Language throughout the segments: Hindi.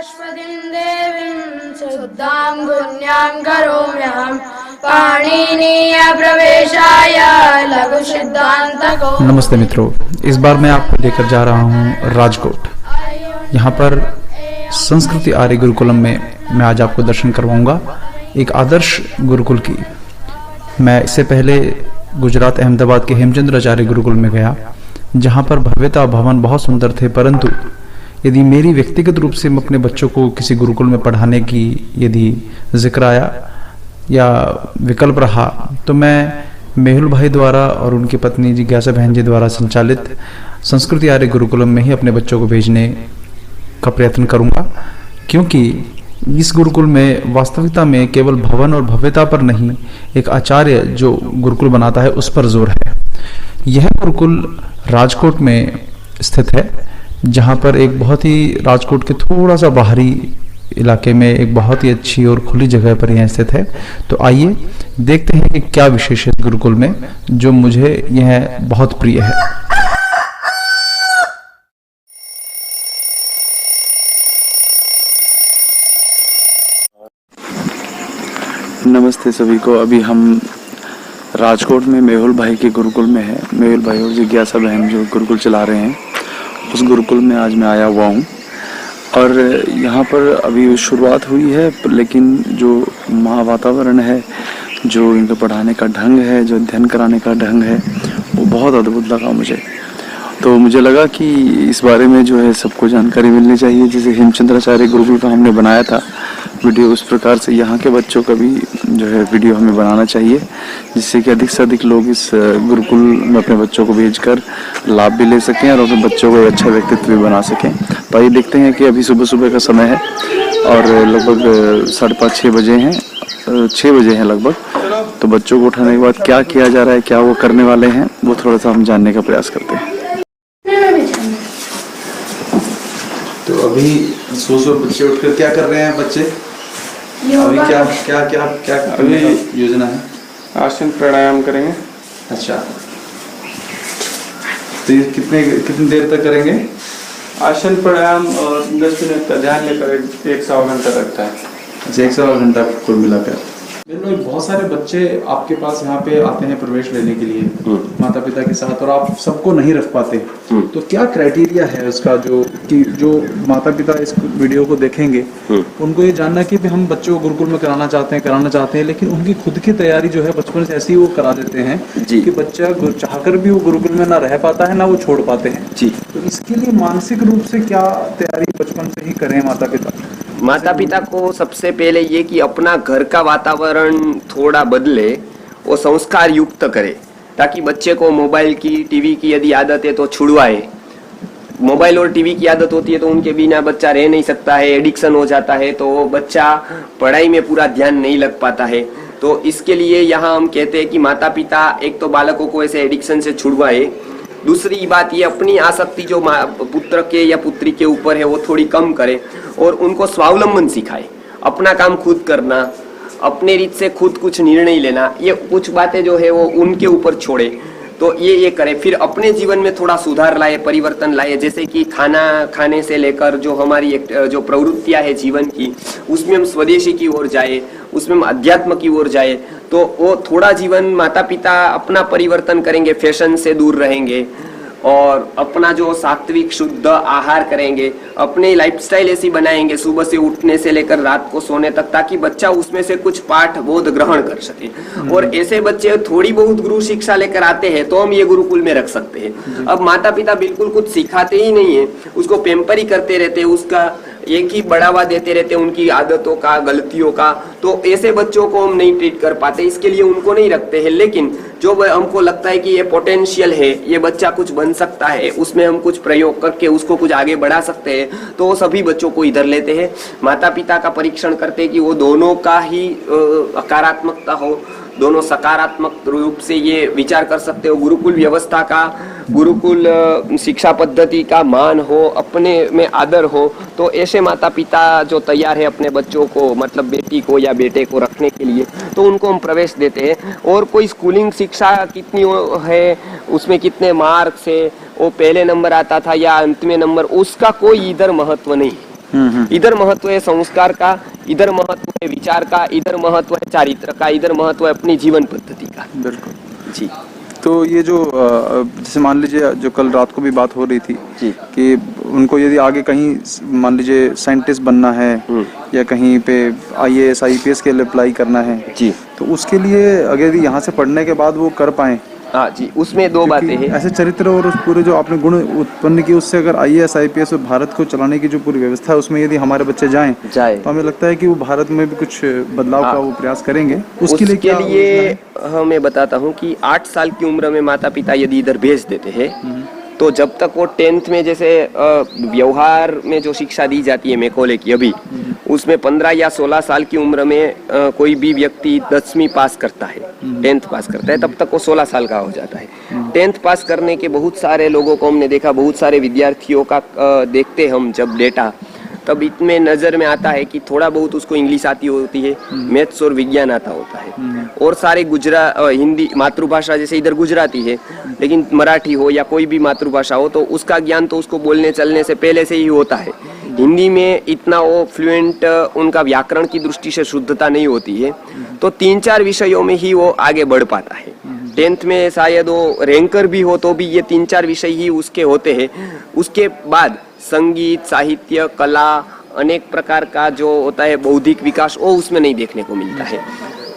सरस्वतीं देवीं शुद्धां गुण्यां करोम्यहं पाणिनीयप्रवेशाय लघु सिद्धांत। नमस्ते मित्रों, इस बार मैं आपको लेकर जा रहा हूँ राजकोट। यहाँ पर संस्कृति आर्य गुरुकुलम में मैं आज आपको दर्शन करवाऊंगा एक आदर्श गुरुकुल की। मैं इससे पहले गुजरात अहमदाबाद के हेमचंद्र आचार्य गुरुकुल में गया, जहाँ पर भव्यता भवन बहुत सुंदर थे, परंतु यदि मेरी व्यक्तिगत रूप से अपने बच्चों को किसी गुरुकुल में पढ़ाने की यदि जिक्र आया या विकल्प रहा तो मैं मेहुल भाई द्वारा और उनकी पत्नी जिज्ञासा बहन जी द्वारा संचालित संस्कृति आर्य गुरुकुलम में ही अपने बच्चों को भेजने का प्रयत्न करूंगा, क्योंकि इस गुरुकुल में वास्तविकता में केवल भवन और भव्यता पर नहीं, एक आचार्य जो गुरुकुल बनाता है उस पर जोर है। यह गुरुकुल राजकोट में स्थित है, जहां पर एक बहुत ही राजकोट के थोड़ा सा बाहरी इलाके में एक बहुत ही अच्छी और खुली जगह पर यह स्थित है। तो आइए देखते हैं कि क्या विशेष है गुरुकुल में जो मुझे यह बहुत प्रिय है। नमस्ते सभी को। अभी हम राजकोट में मेहुल भाई के गुरुकुल में है। मेहुल भाई और जिज्ञासा बहन जो गुरुकुल चला रहे हैं, उस गुरुकुल में आज मैं आया हुआ हूँ। और यहाँ पर अभी शुरुआत हुई है, लेकिन जो वातावरण है, जो इनको पढ़ाने का ढंग है, जो अध्ययन कराने का ढंग है, वो बहुत अद्भुत लगा मुझे। तो मुझे लगा कि इस बारे में जो है सबको जानकारी मिलनी चाहिए। जैसे हेमचंद्र आचार्य गुरुकुल का हमने बनाया था वीडियो, उस प्रकार से यहाँ के बच्चों का भी जो है वीडियो हमें बनाना चाहिए, जिससे कि अधिक से अधिक लोग इस गुरुकुल में अपने बच्चों को भेजकर लाभ भी ले सकें और अपने बच्चों को एक अच्छा व्यक्तित्व भी बना सकें। तो आइए देखते हैं कि अभी सुबह सुबह का समय है और लगभग 5:30-6 बजे हैं, 6 बजे हैं लगभग। तो बच्चों को उठाने के बाद क्या किया जा रहा है, क्या वो करने वाले हैं, वो थोड़ा सा हम जानने का प्रयास करते हैं। तो अभी सो बच्चे उठकर क्या कर रहे हैं बच्चे? अभी क्या क्या क्या क्या अभी योजना है? आसन प्राणायाम करेंगे। अच्छा, तो ये कितनी देर तक करेंगे? आसन प्राणायाम और 10 मिनट का ध्यान लेकर 1-1.25 घंटा लगता है। अच्छा, 1.25 घंटा कुल मिलाकर। बहुत सारे बच्चे आपके पास यहाँ पे आते हैं प्रवेश लेने के लिए माता पिता के साथ, और आप सबको नहीं रख पाते। तो क्या क्राइटेरिया है उसका जो माता पिता इस वीडियो को देखेंगे, उनको ये जानना कि हम बच्चों को गुरुकुल में कराना चाहते हैं, लेकिन उनकी खुद की तैयारी जो है बचपन से ऐसी वो करा देते हैं कि बच्चा चाहकर भी वो गुरुकुल में ना रह पाता है, ना वो छोड़ पाते हैं जी। तो इसके लिए मानसिक रूप से क्या तैयारी बचपन से ही करें माता पिता को? सबसे पहले ये कि अपना घर का वातावरण थोड़ा बदले, वो संस्कार युक्त करे, ताकि बच्चे को मोबाइल की, टीवी की यदि आदत है तो छुड़वाए। मोबाइल और टीवी की आदत होती है तो उनके बिना बच्चा रह नहीं सकता है, एडिक्शन हो जाता है, तो बच्चा पढ़ाई में पूरा ध्यान नहीं लग पाता है। तो इसके लिए यहाँ हम कहते हैं कि माता पिता एक तो बालकों को ऐसे एडिक्शन से छुड़वाए। दूसरी बात ये, अपनी आसक्ति जो पुत्र के या पुत्री के ऊपर है वो थोड़ी कम करे और उनको स्वावलंबन सिखाए, अपना काम खुद करना, अपने रीत से खुद कुछ निर्णय लेना, ये कुछ बातें जो है वो उनके ऊपर छोड़े। तो ये करे, फिर अपने जीवन में थोड़ा सुधार लाए, परिवर्तन लाए। जैसे कि खाना खाने से लेकर जो हमारी जो प्रवृत्तियां है जीवन की, उसमें हम स्वदेशी की ओर जाए, उसमें हम अध्यात्म की ओर जाए। तो वो थोड़ा जीवन माता पिता अपना परिवर्तन करेंगे, फैशन से दूर रहेंगे और अपना जो सात्विक शुद्ध आहार करेंगे, अपनी लाइफस्टाइल ऐसी बनाएंगे सुबह से उठने से लेकर रात को सोने तक, ताकि बच्चा उसमें से कुछ पाठ बोध ग्रहण कर सके। और ऐसे बच्चे थोड़ी बहुत गुरु शिक्षा लेकर आते हैं तो हम ये गुरुकुल में रख सकते हैं। अब माता पिता बिल्कुल कुछ सिखाते ही नहीं है, उसको पेम्पर ही करते रहते हैं, उसका एक ही बढ़ावा देते रहते हैं उनकी आदतों का, गलतियों का। तो ऐसे बच्चों को हम नहीं ट्रीट कर पाते, इसके लिए उनको नहीं रखते हैं। लेकिन जो हमको लगता है कि ये पोटेंशियल है, ये बच्चा कुछ बन सकता है, उसमें हम कुछ प्रयोग करके उसको कुछ आगे बढ़ा सकते हैं, तो वो सभी बच्चों को इधर लेते हैं। माता पिता का परीक्षण करते हैं कि वो दोनों का ही सकारात्मकता हो, दोनों सकारात्मक रूप से ये विचार कर सकते हो। गुरुकुल व्यवस्था का, गुरुकुल शिक्षा पद्धति का मान हो, अपने में आदर हो, तो ऐसे माता पिता जो तैयार है अपने बच्चों को, मतलब बेटी को या बेटे को रखने के लिए, तो उनको हम प्रवेश देते हैं। और कोई स्कूलिंग शिक्षा कितनी है, उसमें कितने मार्क्स है, वो पहले नंबर आता था या अंतिम नंबर, उसका कोई इधर महत्व नहीं। इधर महत्व है संस्कार का, इधर महत्व है विचार का, इधर महत्व है चारित्र का, इधर महत्व है अपनी जीवन पद्धति का। बिल्कुल जी। तो ये जो जैसे मान लीजिए जो कल रात को भी बात हो रही थी जी। कि उनको यदि आगे कहीं मान लीजिए साइंटिस्ट बनना है या कहीं पे IAS IPS के लिए अप्लाई करना है जी, तो उसके लिए अगर यहाँ से पढ़ने के बाद वो कर पाए, हाँ जी, उसमें दो बातें हैं। ऐसे चरित्र और उस पूरे जो आपने गुण उत्पन्न किए उससे अगर IAS IPS और भारत को चलाने की जो पूरी व्यवस्था है उसमें यदि हमारे बच्चे जाएं तो हमें लगता है कि वो भारत में भी कुछ बदलाव का वो प्रयास करेंगे। उसके लिए क्या हाँ, मैं बताता हूँ कि 8 साल की उम्र में माता पिता यदि इधर भेज देते हैं तो जब तक वो 10th में जैसे व्यवहार में जो शिक्षा दी जाती है मैकॉले की अभी, उसमें 15 या 16 साल की उम्र में कोई भी व्यक्ति 10वीं पास करता है, 10th पास करता है, तब तक वो 16 साल का हो जाता है। 10th पास करने के बहुत सारे लोगों को हमने देखा, बहुत सारे विद्यार्थियों का देखते हम जब डेटा, तब इतने नजर में आता है कि थोड़ा बहुत उसको इंग्लिश आती होती है, मैथ्स और विज्ञान आता होता है, और सारे हिंदी मातृभाषा जैसे इधर गुजराती है, लेकिन मराठी हो या कोई भी मातृभाषा हो तो उसका ज्ञान तो उसको बोलने चलने से पहले से ही होता है। हिंदी में इतना वो फ्लुएंट, उनका व्याकरण की दृष्टि से शुद्धता नहीं होती है, तो 3-4 विषयों में ही वो आगे बढ़ पाता है। 10th में शायद वो रैंकर भी हो तो भी ये 3-4 विषय ही उसके होते हैं। उसके बाद संगीत, साहित्य, कला, अनेक प्रकार का जो होता है बौद्धिक विकास, वो उसमें नहीं देखने को मिलता है।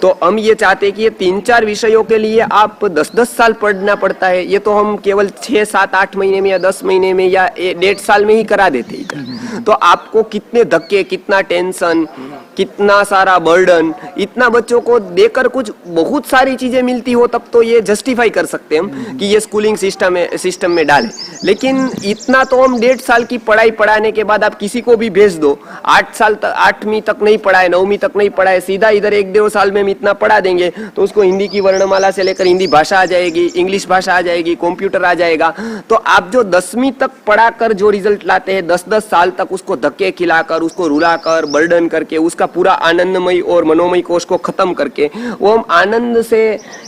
तो हम ये चाहते हैं कि ये 3-4 विषयों के लिए आप 10-10 साल पढ़ना पड़ता है, ये तो हम केवल 6-7-8 महीने में या 10 महीने में या 1.5 साल में ही करा देते हैं। तो आपको कितने धक्के, कितना टेंशन, कितना सारा बर्डन, इतना बच्चों को देकर कुछ बहुत सारी चीजें मिलती हो तब तो ये जस्टिफाई कर सकते हैं हम कि ये स्कूलिंग सिस्टम में डालें। लेकिन इतना तो हम 1.5 साल की पढ़ाई पढ़ाने के बाद आप किसी को भी भेज दो, 8वीं तक नहीं पढ़ाए, 9वीं तक नहीं पढ़ाए, सीधा इधर 1-1.5 साल में हम इतना पढ़ा देंगे तो उसको हिंदी की वर्णमाला से लेकर हिंदी भाषा आ जाएगी, इंग्लिश भाषा आ जाएगी, कंप्यूटर आ जाएगा। तो आप जो 10वीं तक पढ़ाकर जो रिजल्ट लाते हैं 10-10 साल तक उसको धक्के खिलाकर, उसको रुलाकर, बर्डन करके, उसका पूरा आनंदमय और मनोमय कोष को खत्म करके वो हम आनंद से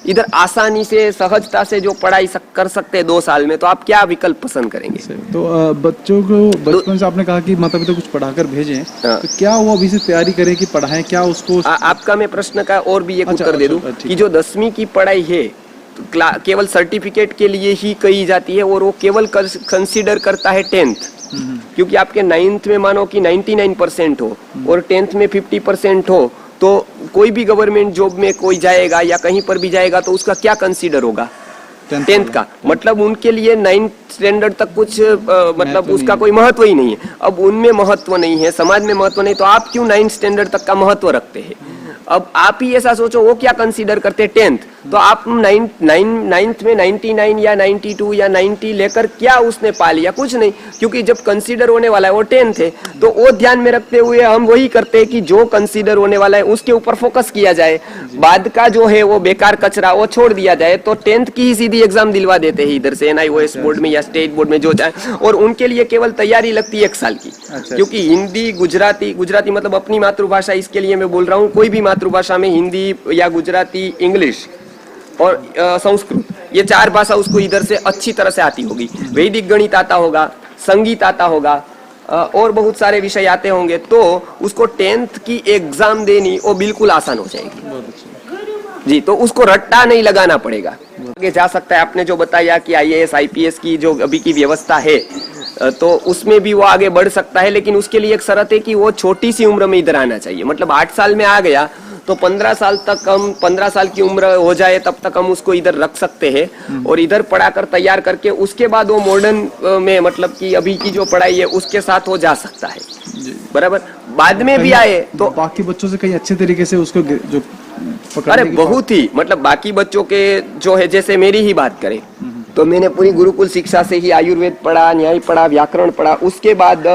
इधर आसानी से, सहजता से जो पढ़ाई कर सकते हैं 2 साल में, तो आप क्या विकल्प पसंद करेंगे? तो बच्चों को बचपन से आपने कहा कि माता पिता कुछ पढ़ाकर भेजें, तो क्या वो अभी से तैयारी करें कि पढ़ाएं, क्या उसको आपका मैं प्रश्न का और भी एक उत्तर दे दूं कि जो 10वीं की पढ़ाई है केवल सर्टिफिकेट के लिए ही कही जाती है और वो केवल कंसीडर करता है 10th, क्योंकि आपके 9th में मानो कि 99% हो और 10th में 50% हो तो कोई भी गवर्नमेंट जॉब में कोई जाएगा या कहीं पर भी जाएगा तो उसका क्या कंसीडर होगा? 10th का मतलब उनके लिए 9th स्टैंडर्ड तक कुछ मतलब उसका कोई महत्व ही नहीं है। अब उनमें महत्व नहीं है, समाज में महत्व नहीं, तो आप क्यों 9th स्टैंडर्ड तक का महत्व रखते हैं? अब आप ही ऐसा सोचो, वो क्या कंसीडर करते हैं 10th, तो आप 9th में 99 या 92 या 90 लेकर क्या उसने पा लिया? कुछ नहीं, क्योंकि जब कंसीडर होने वाला है वो 10th है। तो वो ध्यान में रखते हुए हम वही करते हैं कि जो कंसीडर होने वाला है उसके ऊपर फोकस किया जाए, बाद का जो है वो बेकार कचरा वो छोड़ दिया जाए। तो 10th की ही सीधी एग्जाम दिलवा देते हैं इधर से NIOS बोर्ड में या स्टेट बोर्ड में जो जाए, और उनके लिए केवल तैयारी लगती है 1 साल की। क्योंकि हिंदी, गुजराती मतलब अपनी मातृभाषा, इसके लिए मैं बोल रहा हूँ, कोई भी मातृभाषा में हिंदी या गुजराती, इंग्लिश और संस्कृत, ये 4 भाषा उसको इधर से अच्छी तरह से आती होगी, वैदिक गणित आता होगा, संगीत आता होगा और बहुत सारे विषय आते होंगे, तो उसको 10th की एग्जाम देनी वो बिल्कुल आसान हो जाएगी जी। तो उसको रट्टा नहीं लगाना पड़ेगा, आगे जा सकता है। आपने जो बताया कि IAS IPS की जो अभी की व्यवस्था है तो उसमें भी वो आगे बढ़ सकता है, लेकिन उसके लिए एक शर्त है कि वो छोटी सी उम्र में इधर आना चाहिए। मतलब 8 साल में आ गया तो 15 साल तक हम 15 साल की उम्र हो जाए तब तक हम उसको इधर रख सकते हैं और इधर पढ़ाकर तैयार करके उसके बाद वो मॉडर्न में मतलब कि अभी की जो पढ़ाई है उसके साथ वो जा सकता है, बराबर। बाद में भी आए तो बाकी बच्चों से कहीं अच्छे तरीके से उसको जो अरे बहुत ही मतलब बाकी बच्चों के जो है, जैसे मेरी ही बात करें तो मैंने पूरी गुरुकुल शिक्षा से ही आयुर्वेद पढ़ा, न्याय पढ़ा, व्याकरण पढ़ा। उसके बाद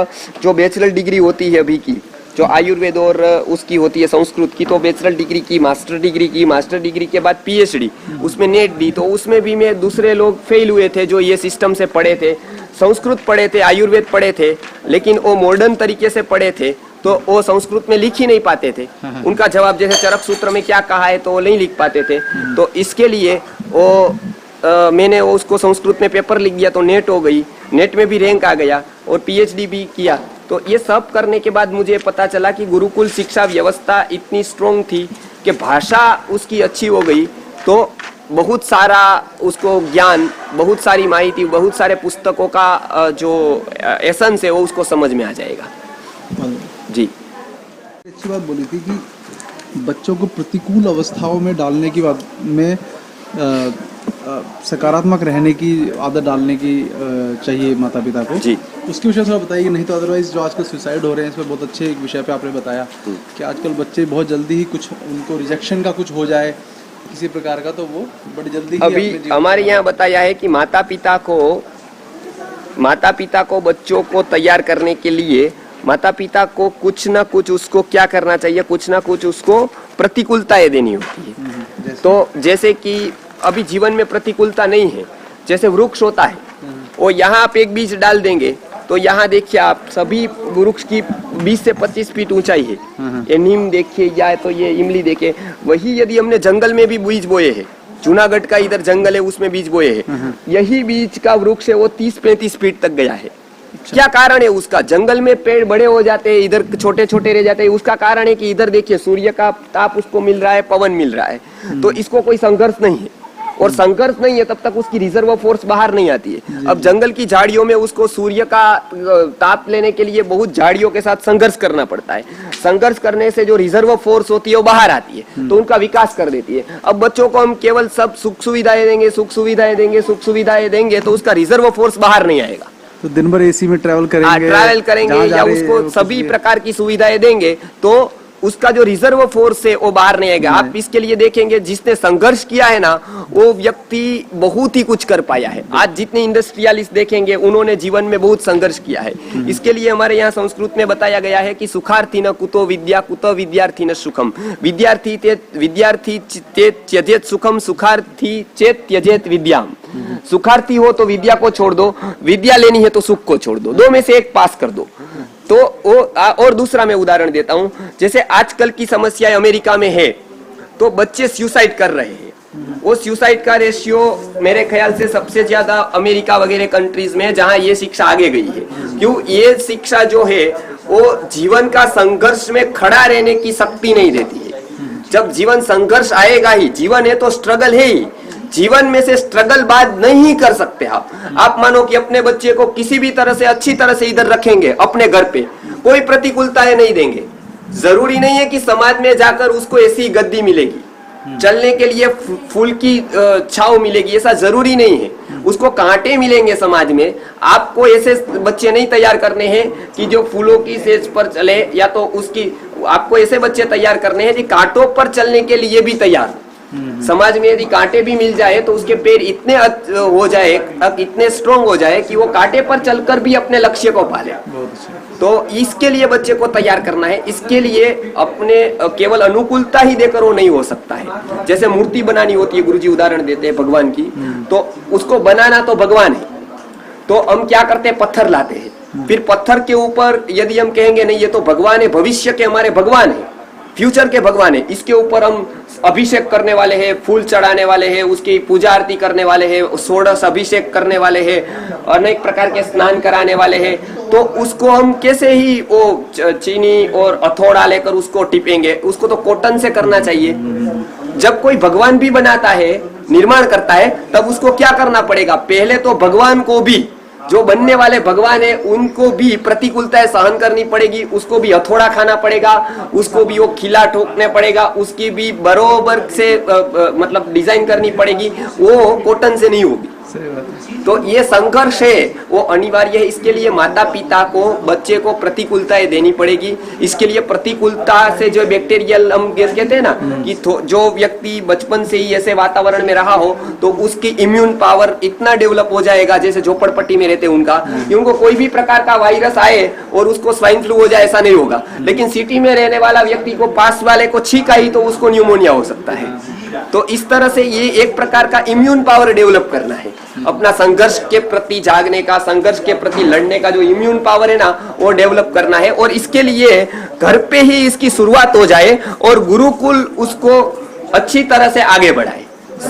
जो बैचलर डिग्री होती है अभी की, जो आयुर्वेद और उसकी होती है संस्कृत की, तो बैचलर डिग्री की, मास्टर डिग्री के बाद PhD, उसमें नेट दी। तो उसमें भी मैं दूसरे लोग फेल हुए थे जो ये सिस्टम से पढ़े थे, संस्कृत पढ़े थे, आयुर्वेद पढ़े थे, लेकिन वो मॉडर्न तरीके से पढ़े थे तो वो संस्कृत में लिख ही नहीं पाते थे। उनका जवाब जैसे चरक सूत्र में क्या कहा है तो वो नहीं लिख पाते थे। तो इसके लिए वो मैंने उसको संस्कृत में पेपर लिख दिया तो नेट हो गई, नेट में भी रैंक आ गया और PhD भी किया। तो ये सब करने के बाद मुझे पता चला कि गुरुकुल शिक्षा व्यवस्था इतनी स्ट्रोंग थी कि भाषा उसकी अच्छी हो गई तो बहुत सारा उसको ज्ञान, बहुत सारी माहिती, बहुत सारे पुस्तकों का जो एसेंस है वो उसको समझ में आ जाएगा। जी, अच्छी बात बोली थी कि बच्चों को प्रतिकूल अवस्थाओं में डालने की बात में सकारात्मक रहने की आदत डालने की चाहिए माता पिता को। जी, उसके विषय से बताइए, नहीं तो अदरवाइज जो आजकल सुसाइड हो रहे हैं इसमें बहुत अच्छे एक विषय पे आपने बताया कि आजकल बच्चे बहुत जल्दी ही कुछ उनको रिजेक्शन का कुछ हो जाए किसी प्रकार का तो वो बड़ी जल्दी ही अभी हमारे यहाँ बताया है कि माता पिता को बच्चों को तैयार करने के लिए माता पिता को कुछ ना कुछ उसको क्या करना चाहिए, कुछ ना कुछ उसको प्रतिकूलताएं देनी होती है। तो जैसे कि अभी जीवन में प्रतिकूलता नहीं है, जैसे वृक्ष होता है और यहाँ आप एक बीज डाल देंगे तो यहाँ देखिए आप सभी वृक्ष की 20 से 25 फीट ऊंचाई है। ये नीम देखिए या तो ये इमली देखिए, वही यदि हमने जंगल में भी बीज बोए हैं, जूनागढ़ का इधर जंगल है उसमें बीज बोए हैं, यही बीज का वृक्ष है वो 30-35 फीट तक गया है। क्या कारण है उसका? जंगल में पेड़ बड़े हो जाते हैं, इधर छोटे छोटे रह जाते हैं। उसका कारण है कि इधर देखिए सूर्य का ताप उसको मिल रहा है, पवन मिल रहा है, तो इसको कोई संघर्ष नहीं है। और संघर्ष नहीं है तब तक उसकी रिजर्व फोर्स बाहर नहीं आती है। अब जंगल की झाड़ियों में उसको सूर्य का ताप लेने के लिए बहुत झाड़ियों के साथ संघर्ष करना पड़ता है। संघर्ष करने से जो रिजर्व फोर्स होती है वो बाहर आती है, तो उनका विकास कर देती है। अब बच्चों को हम केवल सब सुख सुविधाएं देंगे, सुख सुविधाएं देंगे, सुख सुविधाएं देंगे, तो उसका रिजर्व फोर्स बाहर नहीं आएगा। तो दिन भर एसी में ट्रैवल करेंगे या उसको सभी प्रकार की सुविधाएं देंगे तो उसका जो रिजर्व फोर्स है वो बाहर नहीं आएगा। आप इसके लिए देखेंगे जिसने संघर्ष किया है ना वो व्यक्ति बहुत ही कुछ कर पाया है। आज जितने इंडस्ट्रियलिस्ट देखेंगे उन्होंने जीवन में बहुत संघर्ष किया है। इसके लिए हमारे यहाँ संस्कृत में बताया गया है कि सुखार्थी न कुतो विद्या, कुतो विद्यार्थी न सुखम। विद्यार्थी चेत त्यजेत सुखम, सुखार्थी चेत त्यजेत विद्याम। सुखार्थी हो तो विद्या को छोड़ दो, विद्या लेनी है तो सुख को छोड़ दो, दो में से एक पास कर दो। तो वो और दूसरा मैं उदाहरण देता हूं, जैसे आजकल की समस्या अमेरिका में है तो बच्चे सुसाइड कर रहे हैं। वो सुसाइड का रेशियो मेरे ख्याल से सबसे ज्यादा अमेरिका वगैरह कंट्रीज में जहां ये शिक्षा आगे गई है। क्यों? ये शिक्षा जो है वो जीवन का संघर्ष में खड़ा रहने की शक्ति नहीं देती है। जब जीवन संघर्ष आएगा ही, जीवन है तो स्ट्रगल है ही, जीवन में से स्ट्रगल बाद नहीं कर सकते आप मानो कि अपने बच्चे को किसी भी तरह से अच्छी तरह से इधर रखेंगे, अपने घर पे कोई प्रतिकूलताएं नहीं देंगे। जरूरी नहीं है कि समाज में जाकर उसको ऐसी गद्दी मिलेगी, चलने के लिए फूल की छाव मिलेगी, ऐसा जरूरी नहीं है। उसको कांटे मिलेंगे समाज में। आपको ऐसे बच्चे नहीं तैयार करने हैं कि जो फूलों की सेज पर चले, या तो उसकी आपको ऐसे बच्चे तैयार करने हैं कि कांटों पर चलने के लिए भी तैयार। समाज में यदि कांटे भी मिल जाए तो उसके पैर इतने हो जाए, इतने स्ट्रोंग हो जाए कि वो कांटे पर चलकर भी अपने लक्ष्य को पाले। तो इसके लिए बच्चे को तैयार करना है। इसके लिए अपने केवल अनुकूलता ही देकर वो नहीं हो सकता है। जैसे मूर्ति बनानी होती है, गुरुजी उदाहरण देते हैं भगवान की, तो उसको बनाना तो भगवान है, तो हम क्या करते हैं, पत्थर लाते हैं। फिर पत्थर के ऊपर यदि हम कहेंगे नहीं ये तो भगवान है, भविष्य के हमारे भगवान है, फ्यूचर के भगवान है, इसके ऊपर हम अभिषेक करने वाले हैं, फूल चढ़ाने वाले हैं, उसकी पूजा आरती करने वाले हैं, षोडश अभिषेक करने वाले हैं, अनेक प्रकार के स्नान कराने वाले हैं, तो उसको हम कैसे ही वो चीनी और हथौड़ा लेकर उसको टिपेंगे? उसको तो कॉटन से करना चाहिए। जब कोई भगवान भी बनाता है, निर्माण करता है, तब उसको क्या करना पड़ेगा? पहले तो भगवान को भी, जो बनने वाले भगवान है उनको भी प्रतिकूलताएं सहन करनी पड़ेगी, उसको भी हथौड़ा खाना पड़ेगा, उसको भी वो खिला ठोकने पड़ेगा, उसकी भी बरोबर से मतलब डिजाइन करनी पड़ेगी, वो कॉटन से नहीं होगी। तो ये संघर्ष है वो अनिवार्य है। इसके लिए माता पिता को बच्चे को प्रतिकूलताएं देनी पड़ेगी। इसके लिए प्रतिकूलता से जो बैक्टीरियल हम कहते हैं ना कि जो व्यक्ति बचपन से ही ऐसे वातावरण में रहा हो तो उसकी इम्यून पावर इतना डेवलप हो जाएगा, जैसे झोपड़पट्टी में रहते हैं उनका, कि उनको कोई भी प्रकार का वायरस आए और उसको स्वाइन फ्लू हो जाए ऐसा नहीं होगा। लेकिन सिटी में रहने वाला व्यक्ति को पास वाले को छींका ही तो उसको न्यूमोनिया हो सकता है। तो इस तरह से ये एक प्रकार का इम्यून पावर डेवलप करना है, अपना संघर्ष के प्रति जागने का, संघर्ष के प्रति लड़ने का जो इम्यून पावर है ना वो डेवलप करना है। और इसके लिए घर पे ही इसकी शुरुआत हो जाए और गुरुकुल उसको अच्छी तरह से आगे बढ़ाए।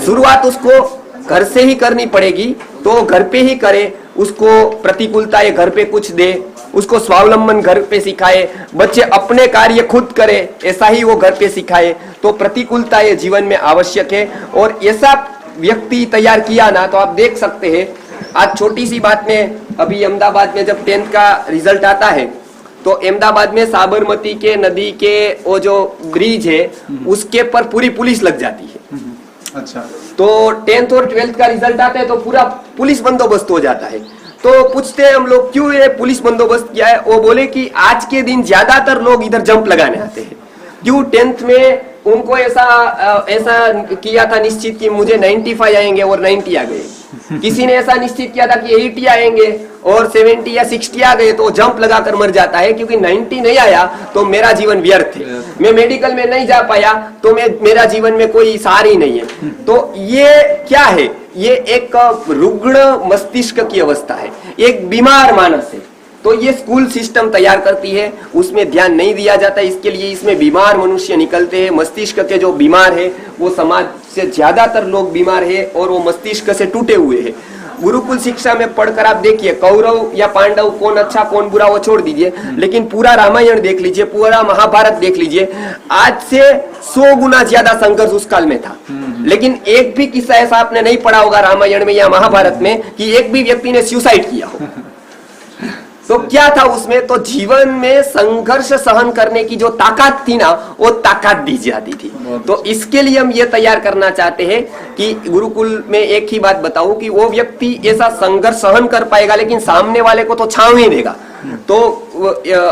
शुरुआत उसको घर से ही करनी पड़ेगी, तो घर पे ही करे, उसको प्रतिकूलता घर पे कुछ दे, उसको स्वावलंबन घर पे सिखाए, बच्चे अपने कार्य खुद करे ऐसा ही वो घर पे सिखाए, तो प्रतिकूलता ये जीवन में आवश्यक है। और ऐसा व्यक्ति तैयार किया ना तो आप देख सकते हैं, आज छोटी सी बात में, अभी अहमदाबाद में जब 10th का रिजल्ट आता है तो अहमदाबाद में साबरमती के नदी के वो जो ब्रिज है उसके पर पूरी पुलिस लग जाती है। अच्छा। तो 10th और 12th का रिजल्ट आता है तो पूरा पुलिस बंदोबस्त हो जाता है। तो पूछते हैं हम लोग क्यों ये पुलिस बंदोबस्त किया है, वो बोले कि आज के दिन ज्यादातर लोग इधर जंप लगाने आते हैं। क्यों 10th में उनको ऐसा किया था निश्चित कि मुझे 95 आएंगे और 90 आ गए। किसी ने ऐसा निश्चित किया था कि 80 आएंगे और 70 या 60 आ गए, तो जंप लगाकर मर जाता है क्योंकि 90 नहीं आया तो मेरा जीवन व्यर्थ है, मैं मेडिकल में नहीं जा पाया तो मेरा जीवन में कोई सार ही नहीं है। तो ये क्या है, ये एक रुग्ण मस्तिष्क की अवस्था है, एक बीमार मानस है। तो ये स्कूल सिस्टम तैयार करती है, उसमें ध्यान नहीं दिया जाता, इसके लिए इसमें बीमार मनुष्य निकलते हैं। मस्तिष्क के जो बीमार है वो समाज से ज्यादातर लोग बीमार है और वो मस्तिष्क से टूटे हुए हैं। गुरुकुल शिक्षा में पढ़कर आप देखिए, कौरव या पांडव कौन अच्छा कौन बुरा वो छोड़ दीजिए, लेकिन पूरा रामायण देख लीजिए, पूरा महाभारत देख लीजिए, आज से 100 गुना ज्यादा संघर्ष उस काल में था। लेकिन एक भी किस्सा ऐसा आपने नहीं पढ़ा होगा रामायण में या महाभारत में कि एक भी व्यक्ति ने सुसाइड किया हो। तो क्या था उसमें, तो जीवन में संघर्ष सहन करने की जो ताकत थी ना वो ताकत दी जाती थी। तो इसके लिए हम ये तैयार करना चाहते हैं कि गुरुकुल में एक ही बात बताऊं कि वो व्यक्ति ऐसा संघर्ष सहन कर पाएगा लेकिन सामने वाले को तो छाव ही देगा। तो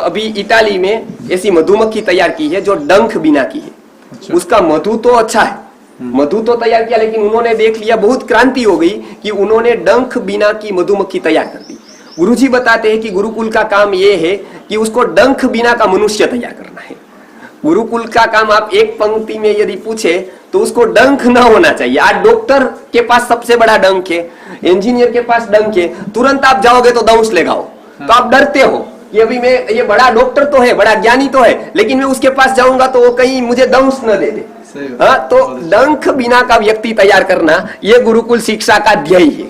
अभी इटाली में ऐसी मधुमक्खी तैयार की है जो डंख बिना की है। अच्छा। उसका मधु तो अच्छा है, मधु तो तैयार किया, लेकिन उन्होंने देख लिया, बहुत क्रांति हो गई कि उन्होंने डंख बिना की मधुमक्खी तैयार कर दी। गुरुजी बताते हैं कि गुरुकुल का काम ये है कि उसको डंख बिना का मनुष्य तैयार करना है। गुरुकुल का काम आप एक पंक्ति में यदि पूछे तो उसको डंख न होना चाहिए। आज डॉक्टर के पास सबसे बड़ा डंख है, इंजीनियर के पास डंख है, तुरंत आप जाओगे तो दंश लगाओ, तो आप डरते हो कि अभी मैं, ये बड़ा डॉक्टर तो है, बड़ा ज्ञानी तो है, लेकिन मैं उसके पास जाऊंगा तो वो कहीं मुझे दंश न दे दे। हाँ, तो डंख बिना का व्यक्ति तैयार करना ये गुरुकुल शिक्षा का ध्येय है।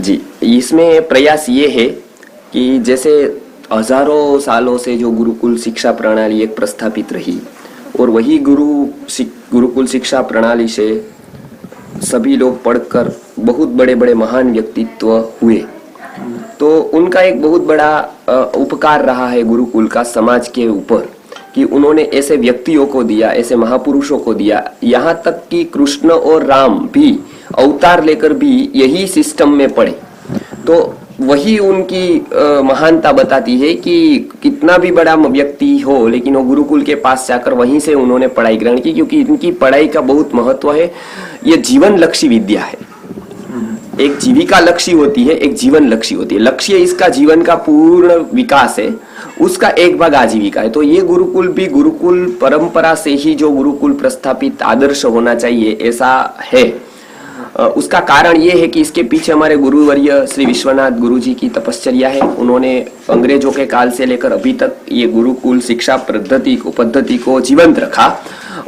जी, इसमें प्रयास ये है कि जैसे हजारों सालों से जो गुरुकुल शिक्षा प्रणाली एक प्रस्थापित रही और वही गुरुकुल शिक्षा प्रणाली से सभी लोग पढ़कर बहुत बड़े बड़े महान व्यक्तित्व हुए, तो उनका एक बहुत बड़ा उपकार रहा है गुरुकुल का समाज के ऊपर कि उन्होंने ऐसे व्यक्तियों को दिया, ऐसे महापुरुषों को दिया। यहाँ तक कि कृष्ण और राम भी अवतार लेकर भी यही सिस्टम में पढ़े, तो वही उनकी महानता बताती है कि कितना भी बड़ा व्यक्ति हो लेकिन वो गुरुकुल के पास जाकर वहीं से उन्होंने पढ़ाई ग्रहण की, क्योंकि इनकी पढ़ाई का बहुत महत्व है। ये जीवन लक्ष्य विद्या है, एक जीविका लक्ष्य होती है, एक जीवन लक्ष्य होती है। लक्ष्य इसका जीवन का पूर्ण विकास है, उसका एक भाग आजीविका है। तो ये गुरुकुल भी गुरुकुल परंपरा से ही जो गुरुकुल प्रस्थापित आदर्श होना चाहिए ऐसा है। उसका कारण ये है कि इसके पीछे हमारे गुरुवर्य श्री विश्वनाथ गुरुजी की तपश्चर्या है। उन्होंने अंग्रेजों के काल से लेकर अभी तक ये गुरुकुल शिक्षा पद्धति को जीवंत रखा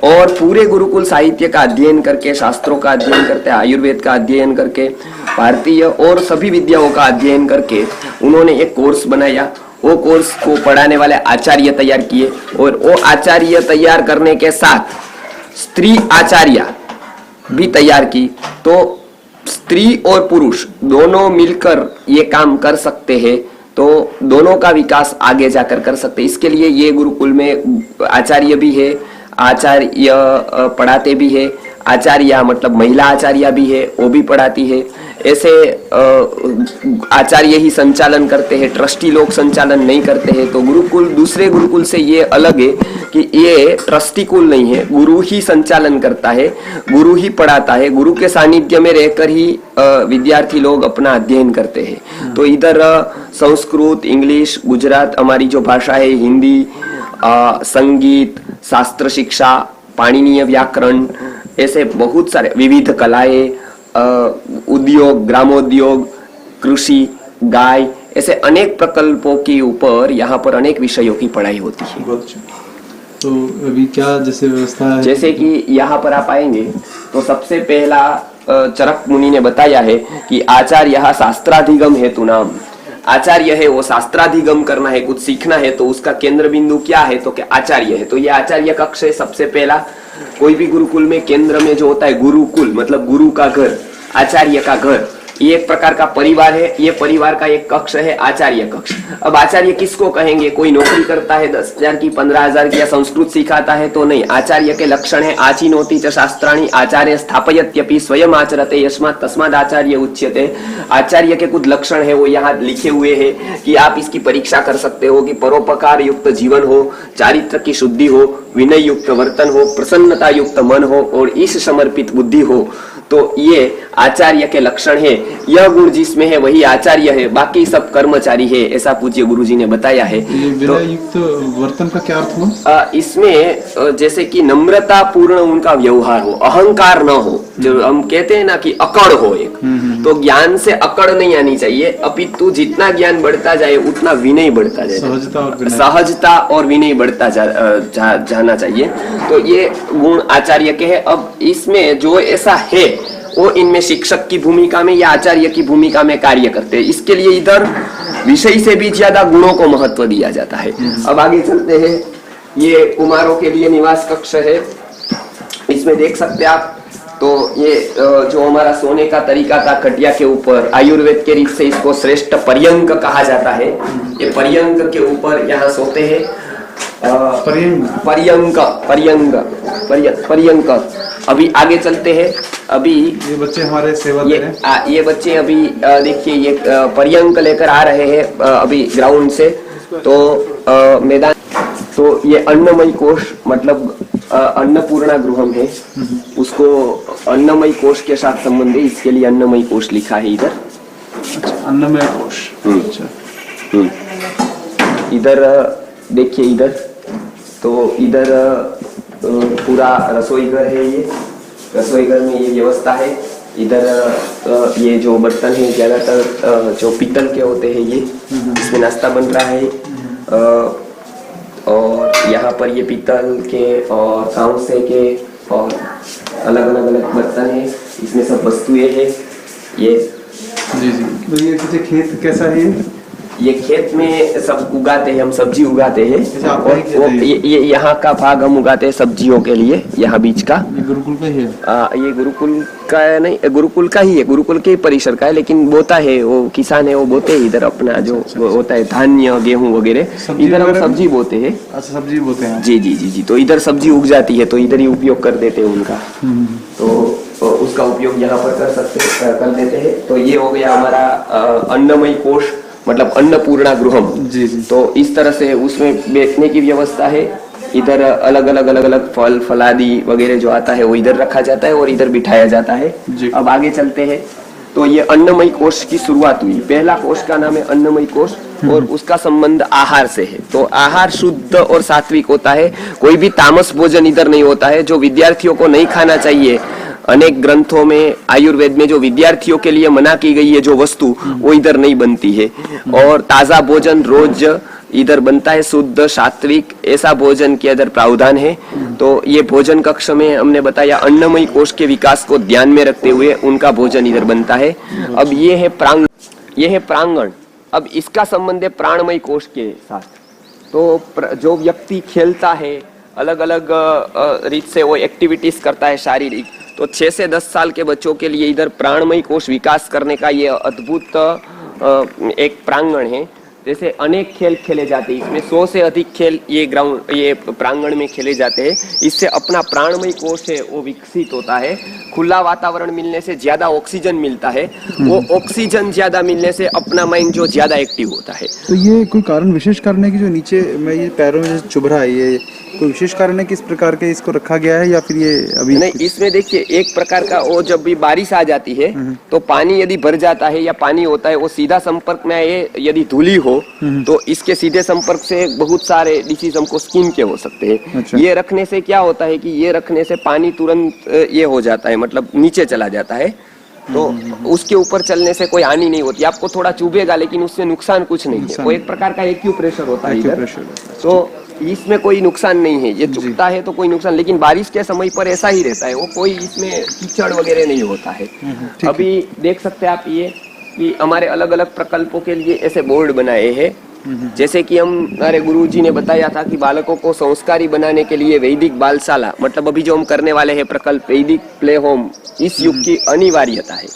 और पूरे गुरुकुल साहित्य का अध्ययन करके, शास्त्रों का अध्ययन करके, आयुर्वेद का अध्ययन करके, भारतीय और सभी विद्याओं का अध्ययन करके उन्होंने एक कोर्स बनाया। वो कोर्स को पढ़ाने वाले आचार्य तैयार किए और वो आचार्य तैयार करने के साथ स्त्री आचार्य भी तैयार की। तो स्त्री और पुरुष दोनों मिलकर ये काम कर सकते हैं, तो दोनों का विकास आगे जाकर कर सकते हैं। इसके लिए ये गुरुकुल में आचार्य भी है, आचार्य पढ़ाते भी है, आचार्य मतलब महिला आचार्य भी है, वो भी पढ़ाती है। ऐसे आचार्य ही संचालन करते हैं, ट्रस्टी लोग संचालन नहीं करते हैं। तो गुरुकुल दूसरे गुरुकुल से ये अलग है कि ये ट्रस्टी कुल नहीं है, गुरु ही संचालन करता है, गुरु ही पढ़ाता है, गुरु के सानिध्य में रहकर ही विद्यार्थी लोग अपना अध्ययन करते हैं। तो इधर संस्कृत, इंग्लिश, गुजरात हमारी जो भाषा है, हिंदी, संगीत, शास्त्र शिक्षा, पाणिनीय व्याकरण, ऐसे बहुत सारे विविध कलाएं, उद्योग, ग्रामोद्योग, कृषि, गाय, ऐसे अनेक प्रकल्पों के ऊपर यहाँ पर अनेक विषयों की पढ़ाई होती है। तो अभी क्या जैसे व्यवस्था है? जैसे कि यहाँ पर आप आएंगे तो सबसे पहला चरक मुनि ने बताया है कि आचार्य शास्त्राधिगम हेतु नाम, आचार्य है वो शास्त्राधिगम करना है, कुछ सीखना है, तो उसका केंद्र बिंदु क्या है, तो क्या आचार्य है। तो ये आचार्य कक्ष है सबसे पहला। कोई भी गुरुकुल में केंद्र में जो होता है गुरुकुल मतलब गुरु का घर, आचार्य का घर, ये एक प्रकार का परिवार है। ये परिवार का एक कक्ष है आचार्य कक्ष। अब आचार्य किसको कहेंगे? कोई नौकरी करता है 10,000 की 15,000 की या संस्कृत सिखाता है तो नहीं। आचार्य के लक्षण है आचिनोति च शास्त्राणि आचार्य स्थापयत्यपि स्वयं आचरते यस्मात् तस्माद् आचार्य उच्यते। आचार्य के कुछ लक्षण है वो यहाँ लिखे हुए हैं कि आप इसकी परीक्षा कर सकते हो कि परोपकार युक्त जीवन हो, चारित्र की शुद्धि हो, विनय युक्त वर्तन हो, प्रसन्नता युक्त मन हो और ईश समर्पित बुद्धि हो। तो ये आचार्य के लक्षण है। यह गुण जिसमें है वही आचार्य है, बाकी सब कर्मचारी है, ऐसा पूज्य गुरुजी ने बताया है। ये विनय युक्त वर्तन का क्या अर्थ हुआ? इसमें जैसे कि नम्रता पूर्ण उनका व्यवहार हो, अहंकार न हो, जो हम कहते हैं ना कि अकड़ हो एक, तो ज्ञान से अकड़ नहीं आनी चाहिए, अपितु जितना ज्ञान बढ़ता जाए उतना विनय बढ़ता जाए, सहजता और विनय बढ़ता जाना चाहिए। तो ये गुण आचार्य के है। अब इसमें जो ऐसा है वो इनमें शिक्षक की भूमिका में या आचार्य की भूमिका में कार्य करते हैं। इसके लिए इधर विषय से भी ज्यादा गुणों को महत्व दिया जाता है। अब आगे चलते हैं। ये कुमारों के लिए निवास कक्ष है, इसमें देख सकते हैं आप। तो ये जो हमारा सोने का तरीका था खटिया के ऊपर, आयुर्वेद के रीत से इसको श्रेष्ठ पर्यंक कहा जाता है। ये पर्यंक के ऊपर यहाँ सोते हैं। पर्यंक। अभी आगे चलते हैं। अभी ये बच्चे हमारे सेवा दे रहे हैं। ये बच्चे अभी देखिए ये पर्यंक लेकर आ रहे हैं अभी ग्राउंड से। तो मैदान, तो ये अन्नमय कोश मतलब अन्नपूर्णा गृहम है, उसको अन्नमय कोश के साथ संबंध है, इसके लिए अन्नमय कोश लिखा है इधर। अन्नमय कोश। अच्छा। इधर देखिए इधर, तो इधर पूरा रसोई घर है। ये रसोई घर में ये व्यवस्था है। इधर ये जो बर्तन है ज्यादातर जो पीतल के होते हैं, ये इसमें नाश्ता बन रहा है। और यहाँ पर ये पीतल के और कांसे के और अलग अलग बर्तन है, इसमें सब वस्तुएं हैं। ये जी। तो ये पीछे खेत कैसा है? ये खेत में सब उगाते हैं, हम सब्जी उगाते हैं। ये यहाँ का भाग हम उगाते हैं सब्जियों के लिए, यहाँ बीच का। ये गुरुकुल का ही है? ये गुरुकुल का नहीं, गुरुकुल का ही है, गुरुकुल के परिसर का है, लेकिन बोता है वो किसान है, वो बोते हैं इधर अपना जो होता है धान्य गेहूं वगैरह, इधर हम सब्जी बोते हैं। अच्छा, सब्जी बोते हैं। जी। तो इधर सब्जी उग जाती है तो इधर ही उपयोग कर देते हैं उनका। तो उसका उपयोग यहाँ पर कर देते हैं। तो ये हो गया हमारा अन्नमय कोश मतलब अन्नपूर्णा गृहम। जी। तो इस तरह से उसमें बैठने की व्यवस्था है। इधर अलग अलग फल फलादी वगैरह जो आता है वो इधर रखा जाता है और इधर बिठाया जाता है। अब आगे चलते हैं। तो ये अन्नमय कोश की शुरुआत हुई। पहला कोश का नाम है अन्नमय कोश और उसका संबंध आहार से है। तो आहार शुद्ध और सात्विक होता है, कोई भी तामस भोजन इधर नहीं होता है। जो विद्यार्थियों को नहीं खाना चाहिए, अनेक ग्रंथों में आयुर्वेद में जो विद्यार्थियों के लिए मना की गई है जो वस्तु, वो इधर नहीं बनती है। और ताजा भोजन रोज इधर बनता है, शुद्ध सात्विक ऐसा भोजन के इधर प्रावधान है। तो ये भोजन कक्ष में हमने बताया अन्नमय कोश के विकास को ध्यान में रखते हुए उनका भोजन इधर बनता है। अब ये है प्रांगण। अब इसका संबंध है प्राणमय कोश के साथ। तो जो व्यक्ति खेलता है, अलग अलग रीत से वो एक्टिविटीज करता है शारीरिक, तो 6 से 10 साल के बच्चों के लिए इधर प्राणमय कोश विकास करने का ये अद्भुत एक प्रांगण है। जैसे अनेक खेल खेले जाते हैं, इसमें 100 से अधिक खेल ये प्रांगण में खेले जाते हैं। इससे अपना प्राणमय कोश है वो विकसित होता है। खुला वातावरण मिलने से ज्यादा ऑक्सीजन मिलता है, वो ऑक्सीजन ज्यादा मिलने से अपना माइंड जो ज्यादा एक्टिव होता है। तो ये कोई कारण विशेष कारण है कि जो नीचे में ये पैरों में चुभ रहा है, ये कोई विशेष कारण है किस प्रकार के इसको रखा गया है या फिर ये अभी नहीं? इसमें देखिए एक प्रकार का वो जब भी बारिश आ जाती है तो पानी यदि भर जाता है या पानी होता है, वो सीधा संपर्क में आए, यदि धूली हो तो इसके सीधे संपर्क से बहुत सारे डिसीज हमको स्किन के हो सकते हैं। अच्छा। ये रखने से क्या होता है कि ये रखने से पानी तुरंत ये हो जाता है, मतलब नीचे चला जाता है। तो उसके ऊपर चलने से कोई हानि नहीं होती, आपको थोड़ा चुभेगा लेकिन उससे नुकसान कुछ नहीं है। वो एक प्रकार का एक्यूप्रेशर होता है इधर, तो इसमें कोई नुकसान नहीं है। ये चुभता है तो कोई नुकसान, लेकिन बारिश के समय पर ऐसा ही रहता है, वो कोई इसमें कीचड़ वगैरह नहीं होता है। अभी देख सकते हैं आप, कि हमारे अलग अलग प्रकल्पों के लिए ऐसे बोर्ड बनाए हैं। जैसे कि हमारे गुरुजी ने बताया था कि बालकों को संस्कारी बनाने के लिए वैदिक बालशाला, मतलब अभी जो हम करने वाले हैं प्रकल्प वैदिक प्ले होम, इस युग की अनिवार्यता है,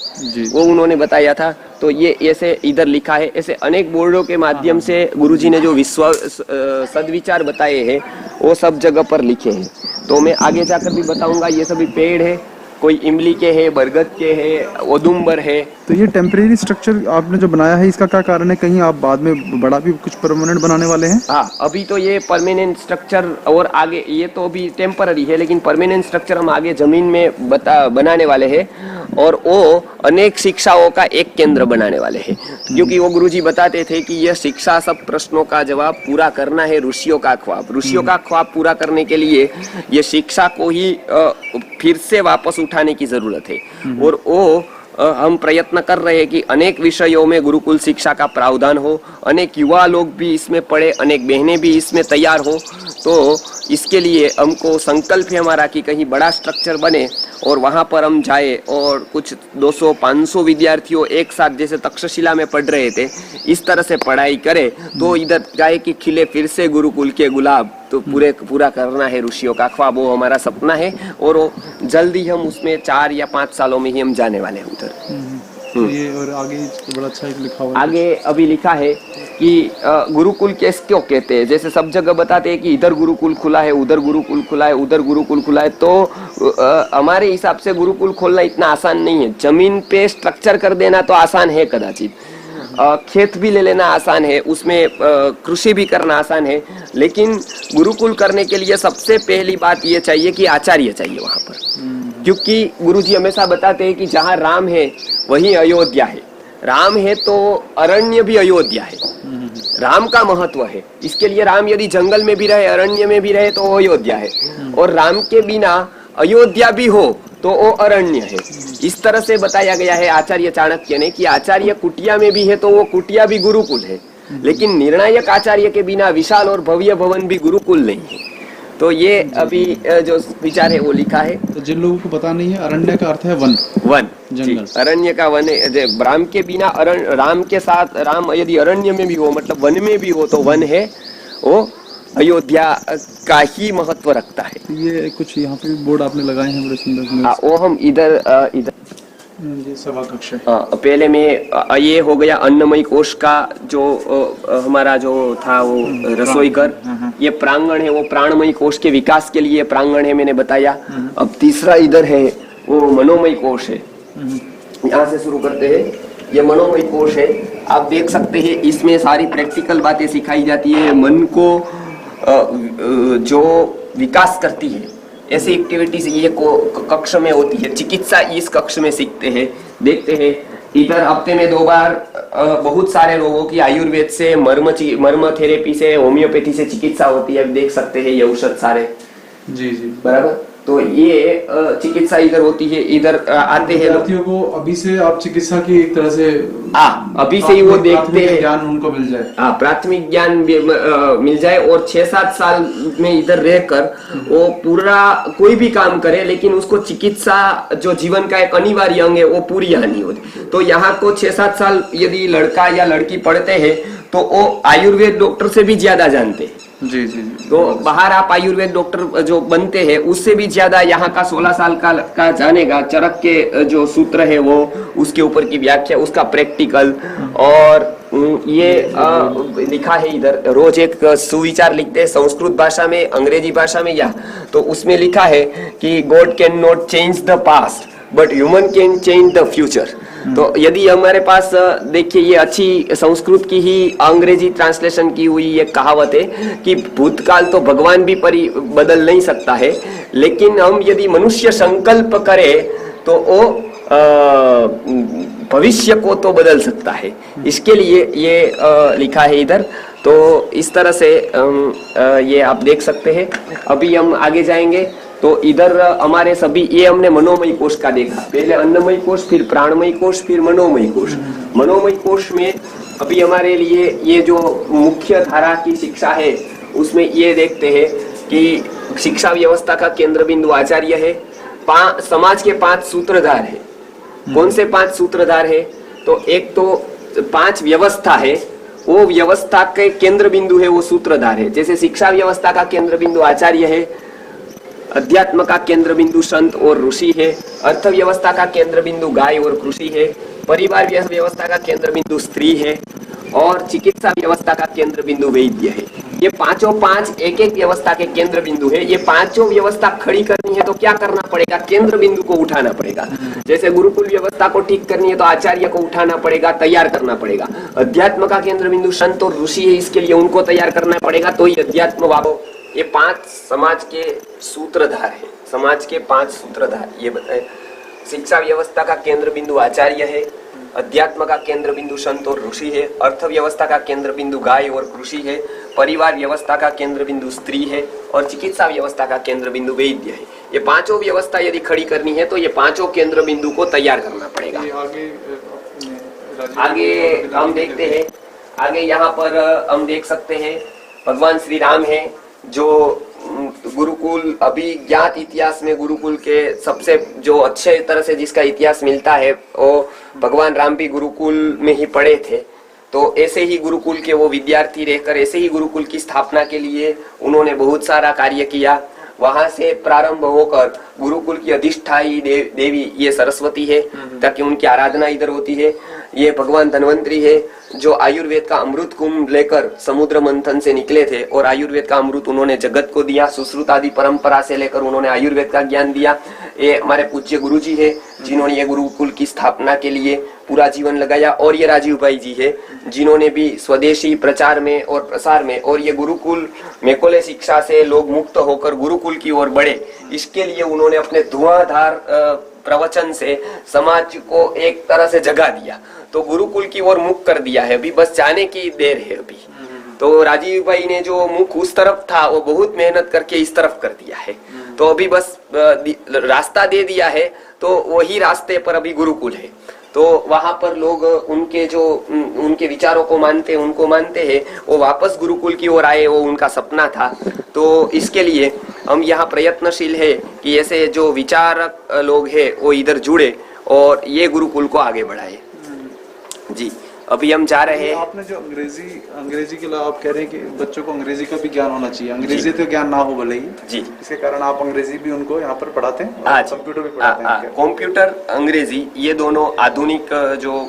वो उन्होंने बताया था। तो ये ऐसे इधर लिखा है। ऐसे अनेक बोर्डों के माध्यम से गुरुजी ने जो सद्विचार बताए हैं वो सब जगह पर लिखे हैं। तो मैं आगे जाकर भी बताऊंगा। ये सभी पेड़ है, कोई इमली के है, बरगद के है, ओदुम्बर है। तो ये टेम्परेरी स्ट्रक्चर आपने जो बनाया है, इसका क्या कारण है? कहीं आप बाद में बड़ा भी कुछ परमानेंट बनाने वाले हैं? हाँ, अभी तो ये परमानेंट स्ट्रक्चर और आगे ये तो अभी टेम्पररी है, लेकिन परमानेंट स्ट्रक्चर हम आगे जमीन में बनाने वाले हैं और वो अनेक शिक्षाओं का एक केंद्र बनाने वाले हैं। क्योंकि वो गुरुजी बताते थे कि यह शिक्षा सब प्रश्नों का जवाब पूरा करना है ऋषियों का ख्वाब। ऋषियों का ख्वाब पूरा करने के लिए ये शिक्षा को ही फिर से वापस उठाने की जरूरत है। और वो हम प्रयत्न कर रहे हैं कि अनेक विषयों में गुरुकुल शिक्षा का प्रावधान हो, अनेक युवा लोग भी इसमें पढ़े, अनेक बहनें भी इसमें तैयार हो। तो इसके लिए हमको संकल्प है हमारा कि कहीं बड़ा स्ट्रक्चर बने और वहाँ पर हम जाए और कुछ 200-500 विद्यार्थियों एक साथ जैसे तक्षशिला में पढ़ रहे थे इस तरह से पढ़ाई करे, तो इधर जाए कि खिले फिर से गुरुकुल के गुलाब। तो पूरा करना है ऋषियों का ख्वाब, वो हमारा सपना है और वो जल्दी हम उसमें 4 या 5 सालों में ही हम जाने वाले हैं उधर। ये और आगे बड़ा अच्छा एक लिखा हुआ है। आगे अभी लिखा है कि गुरुकुल क्यों कहते हैं। जैसे सब जगह बताते हैं कि इधर गुरुकुल खुला है, उधर गुरुकुल खुला है, उधर गुरुकुल खुला है। तो हमारे हिसाब से गुरुकुल खोलना इतना आसान नहीं है। जमीन पे स्ट्रक्चर कर देना तो आसान है कदाचित, खेत भी ले लेना आसान है, उसमें कृषि भी करना आसान है, लेकिन गुरुकुल करने के लिए सबसे पहली बात ये चाहिए कि आचार्य चाहिए वहां पर। क्योंकि गुरुजी हमेशा बताते हैं कि जहाँ राम है वही अयोध्या है। राम है तो अरण्य भी अयोध्या है। राम का महत्व है। इसके लिए राम यदि जंगल में भी रहे, अरण्य में भी रहे, तो वो अयोध्या है। और राम के बिना अयोध्या भी हो तो वो अरण्य है। इस तरह से बताया गया है आचार्य चाणक्य ने कि आचार्य कुटिया में भी है तो वो कुटिया भी गुरुकुल है, लेकिन निर्णायक आचार्य के बिना विशाल और भव्य भवन भी गुरुकुल नहीं है। तो ये अभी जो विचार है वो लिखा है। तो जिन लोगों को पता नहीं है, अरण्य का अर्थ है वन, जंगल। अरण्य का वन है। राम के बिना राम के साथ राम यदि अरण्य में भी हो, मतलब वन में भी हो, तो वन है वो अयोध्या का ही महत्व रखता है। ये कुछ यहाँ पे बोर्ड आपने लगाए हैं बड़े सुंदर। वो हम इधर सभा कक्ष है। पहले में ये हो गया अन्नमयी कोश का जो हमारा जो था वो रसोई घर। ये प्रांगण है, वो प्राणमयी कोश के विकास के लिए प्रांगण है, मैंने बताया। अब तीसरा इधर है वो मनोमयी कोश है। यहाँ से शुरू करते हैं। ये मनोमयी कोश है, आप देख सकते हैं। इसमें सारी प्रैक्टिकल बातें सिखाई जाती है। मन को जो विकास करती है ऐसी एक्टिविटीज ये कक्ष में होती है। चिकित्सा इस कक्ष में सीखते हैं, देखते हैं। इधर हफ्ते में 2 बार बहुत सारे रोगों की आयुर्वेद से, मर्म थेरेपी से, होम्योपैथी से चिकित्सा होती है। देख सकते हैं ये औषध सारे। जी बराबर। तो ये चिकित्सा इधर होती है। इधर आते हैं विद्यार्थियों को अभी से आप चिकित्सा की एक तरह से अभी से ही वो देखते हैं, ज्ञान उनको मिल जाए। प्राथमिक ज्ञान मिल जाए। और 6-7 साल में इधर रहकर वो पूरा कोई भी काम करे, लेकिन उसको चिकित्सा जो जीवन का एक अनिवार्य अंग है वो पूरी आनी होती। तो यहाँ को 6-7 साल यदि लड़का या लड़की पढ़ते हैं तो वो आयुर्वेद डॉक्टर से भी ज्यादा जानते हैं। जी। तो बाहर आप आयुर्वेद डॉक्टर जो बनते हैं उससे भी ज्यादा यहाँ का 16 साल का जानेगा। चरक के जो सूत्र है वो, उसके ऊपर की व्याख्या, उसका प्रैक्टिकल। और ये लिखा है इधर। रोज एक सुविचार लिखते हैं संस्कृत भाषा में, अंग्रेजी भाषा में, या तो उसमें लिखा है कि God can not change the past but human can change the future. तो यदि हमारे पास देखिए ये अच्छी संस्कृत की ही अंग्रेजी ट्रांसलेशन की हुई ये कहावत है कि भूतकाल तो भगवान भी बदल नहीं सकता है, लेकिन हम यदि मनुष्य संकल्प करें तो वो भविष्य को तो बदल सकता है। इसके लिए ये लिखा है इधर। तो इस तरह से ये आप देख सकते हैं। अभी हम आगे जाएंगे तो इधर हमारे सभी, ये हमने मनोमयी कोश का देखा। पहले अन्नमयी कोश, फिर प्राणमयी कोश, फिर मनोमयी कोश। मनोमयी कोश में अभी हमारे लिए ये जो मुख्य धारा की शिक्षा है उसमें ये देखते हैं कि शिक्षा व्यवस्था का केंद्र बिंदु आचार्य है। समाज के 5 सूत्रधार है। कौन से 5 सूत्रधार है? तो एक तो 5 व्यवस्था है, वो व्यवस्था के केंद्र बिंदु है वो सूत्रधार है। जैसे शिक्षा व्यवस्था का केंद्र बिंदु आचार्य है, अध्यात्म का केंद्र बिंदु संत और ऋषि है, अर्थव्यवस्था का केंद्र बिंदु गाय और कृषि है, परिवार व्यवस्था का केंद्र बिंदु स्त्री है और चिकित्सा व्यवस्था का केंद्र बिंदु वैद्य है। ये पांचों 5 एक एक व्यवस्था के केंद्र बिंदु है। ये पांचों व्यवस्था खड़ी करनी है तो क्या करना पड़ेगा? केंद्र बिंदु को उठाना पड़ेगा। जैसे गुरुकुल व्यवस्था को ठीक करनी है तो आचार्य को उठाना पड़ेगा, तैयार करना पड़ेगा। अध्यात्म का केंद्र बिंदु संत और ऋषि है, इसके लिए उनको तैयार करना पड़ेगा, तो ये अध्यात्म वापो। ये 5 समाज के सूत्रधार है, समाज के 5 सूत्रधार ये बताए। शिक्षा व्यवस्था का केंद्र बिंदु आचार्य है, अध्यात्म का केंद्र बिंदु संत और ऋषि है, अर्थव्यवस्था का केंद्र बिंदु गाय और कृषि है, परिवार व्यवस्था का केंद्र बिंदु स्त्री है और चिकित्सा व्यवस्था का केंद्र बिंदु वैद्य है। ये पांचों व्यवस्था यदि खड़ी करनी है तो ये पांचों केंद्र बिंदु को तैयार करना पड़ेगा। आगे हम देखते हैं, आगे यहाँ पर हम देख सकते हैं भगवान श्री राम है जो गुरुकुल अभी ज्ञात इतिहास में गुरुकुल के सबसे जो अच्छे तरह से जिसका इतिहास मिलता है वो भगवान राम भी गुरुकुल में ही पढ़े थे। तो ऐसे ही गुरुकुल के वो विद्यार्थी रहकर ऐसे ही गुरुकुल की स्थापना के लिए उन्होंने बहुत सारा कार्य किया। वहां से प्रारंभ होकर गुरुकुल की अधिष्ठायी देवी ये सरस्वती है, ताकि उनकी आराधना इधर होती है। ये भगवान धन्वंतरी है जो आयुर्वेद का अमृत कुंभ लेकर समुद्र मंथन से निकले थे और आयुर्वेद का अमृत उन्होंने जगत को दिया। सुश्रुत आदि परंपरा से लेकर उन्होंने आयुर्वेद का ज्ञान दिया। ये हमारे पूज्य गुरु जी है जिन्होंने ये गुरुकुल की स्थापना के लिए पूरा जीवन लगाया। और ये राजीव भाई जी है जिन्होंने भी स्वदेशी प्रचार में और प्रसार में और ये गुरुकुल मेकोले शिक्षा से लोग मुक्त होकर गुरुकुल की ओर बढ़े, इसके लिए उन्होंने अपने धुआंधार प्रवचन से समाज को एक तरह से जगा दिया, तो गुरुकुल की ओर मुख कर दिया है। अभी बस जाने की देर है। अभी तो राजीव भाई ने जो मुख उस तरफ था वो बहुत मेहनत करके इस तरफ कर दिया है, तो अभी बस रास्ता दे दिया है, तो वही रास्ते पर अभी गुरुकुल है। तो वहां पर लोग उनके जो उनके विचारों को मानते उनको मानते हैं, वो वापस गुरुकुल की ओर आए, वो उनका सपना था। तो इसके लिए हम यहाँ प्रयत्नशील है कि ऐसे जो विचारक लोग हैं वो इधर जुड़े और ये गुरुकुल को आगे बढ़ाए। जी अभी हम जा रहे हैं। आपने जो अंग्रेजी के लिए आप कह रहे हैं कि बच्चों को अंग्रेजी का भी ज्ञान होना चाहिए, अंग्रेजी तो ज्ञान ना हो भले ही जी, इसके कारण आप अंग्रेजी भी उनको यहाँ पर पढ़ाते हैं, कंप्यूटर भी पढ़ाते हैं। कंप्यूटर अंग्रेजी ये दोनों आधुनिक जो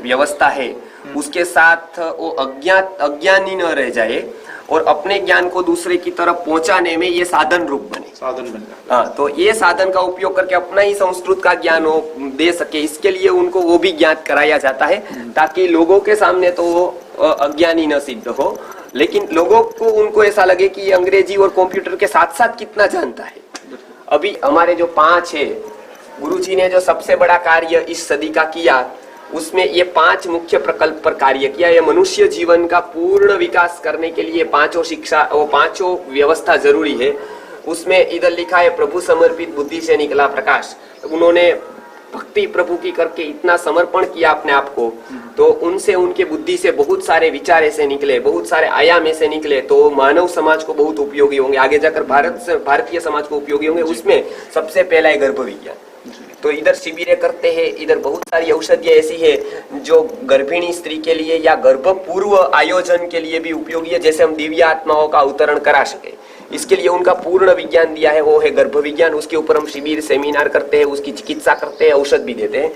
व्यवस्था है उसके साथ वो अज्ञानी न रह जाए और अपने ज्ञान को दूसरे की तरफ पहुंचाने में ये साधन रूप बने, साधन बन जाए। हाँ, तो ये साधन का उपयोग करके अपना ही संस्कृत का ज्ञान वो दे सके, इसके लिए उनको वो भी ज्ञात कराया जाता है, ताकि लोगों के सामने तो वो अज्ञानी न सिद्ध हो, लेकिन लोगों को उनको ऐसा लगे कि ये अंग्रेजी और कंप्यूटर के साथ साथ कितना जानता है। अभी हमारे जो 5 है, गुरुजी ने जो सबसे बड़ा कार्य इस सदी का किया उसमें ये 5 मुख्य प्रकल्प पर कार्य किया। ये मनुष्य जीवन का पूर्ण विकास करने के लिए 5 शिक्षा वो 5 व्यवस्था जरूरी है। उसमें इधर लिखा है प्रभु समर्पित बुद्धि से निकला प्रकाश। उन्होंने भक्ति प्रभु की करके इतना समर्पण किया अपने आप को, तो उनसे उनके बुद्धि से बहुत सारे विचार ऐसे निकले, बहुत सारे आयाम ऐसे निकले, तो मानव समाज को बहुत उपयोगी होंगे, आगे जाकर भारतीय समाज को उपयोगी होंगे। उसमें सबसे पहला है गर्भ विज्ञान। तो इधर शिविरें करते हैं, इधर बहुत सारी औषधियां ऐसी है जो गर्भिणी स्त्री के लिए या गर्भ पूर्व आयोजन के लिए भी उपयोगी है, जैसे हम दिव्य आत्माओं का अवतरण करा सके, इसके लिए उनका पूर्ण विज्ञान दिया है, वो है गर्भ विज्ञान। उसके ऊपर हम शिविर सेमिनार करते हैं, उसकी चिकित्सा करते हैं, औषध भी देते हैं।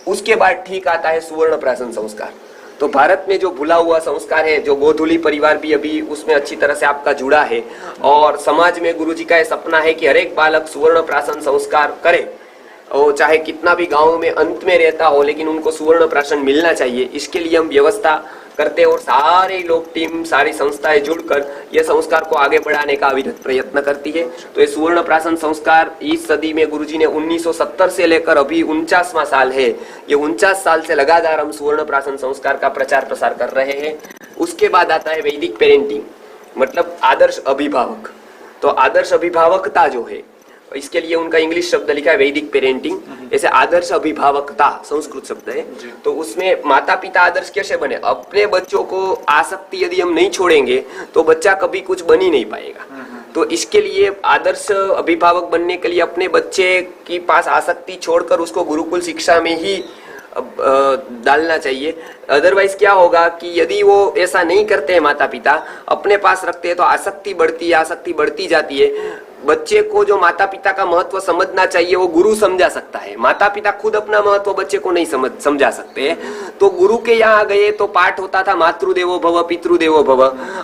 उसके बाद ठीक आता है सुवर्ण प्राशन संस्कार। तो भारत में जो भूला हुआ संस्कार है, जो गोधुली परिवार भी अभी उसमें अच्छी तरह से आपका जुड़ा है, और समाज में गुरुजी का यह सपना है कि हर एक बालक सुवर्ण प्राशन संस्कार करे, और चाहे कितना भी गांव में अंत में रहता हो, लेकिन उनको सुवर्ण प्राशन मिलना चाहिए। इसके लिए हम व्यवस्था करते हैं और सारे लोग टीम सारी संस्थाएं जुड़कर यह संस्कार को आगे बढ़ाने का अविरत प्रयत्न करती है। तो ये सुवर्ण प्राशन संस्कार इस सदी में गुरुजी ने 1970 से लेकर अभी 49वां साल है, ये 49 साल से लगातार हम सुवर्ण प्राशन संस्कार का प्रचार प्रसार कर रहे हैं। उसके बाद आता है वैदिक पेरेंटिंग, मतलब आदर्श अभिभावक। तो आदर्श अभिभावकता जो है, इसके लिए उनका इंग्लिश शब्द लिखा है वैदिक पेरेंटिंग, जैसे आदर्श अभिभावकता संस्कृत शब्द है। तो उसमें माता पिता आदर्श कैसे बने, अपने बच्चों को आसक्ति यदि हम नहीं छोड़ेंगे तो बच्चा कभी कुछ बन ही नहीं पाएगा। तो इसके लिए आदर्श अभिभावक बनने के लिए अपने बच्चे के पास आसक्ति छोड़कर उसको गुरुकुल शिक्षा में ही डालना चाहिए। अदरवाइज क्या होगा कि यदि वो ऐसा नहीं करते हैं, माता पिता अपने पास रखते हैं, तो आसक्ति बढ़ती जाती है। बच्चे को जो माता पिता का महत्व समझना चाहिए वो गुरु समझा सकता है। माता पिता खुद अपना महत्व बच्चे को नहीं समझा सकते। तो गुरु के यहाँ गए तो पाठ होता था मातृदेवो भव पितृदेवो भव,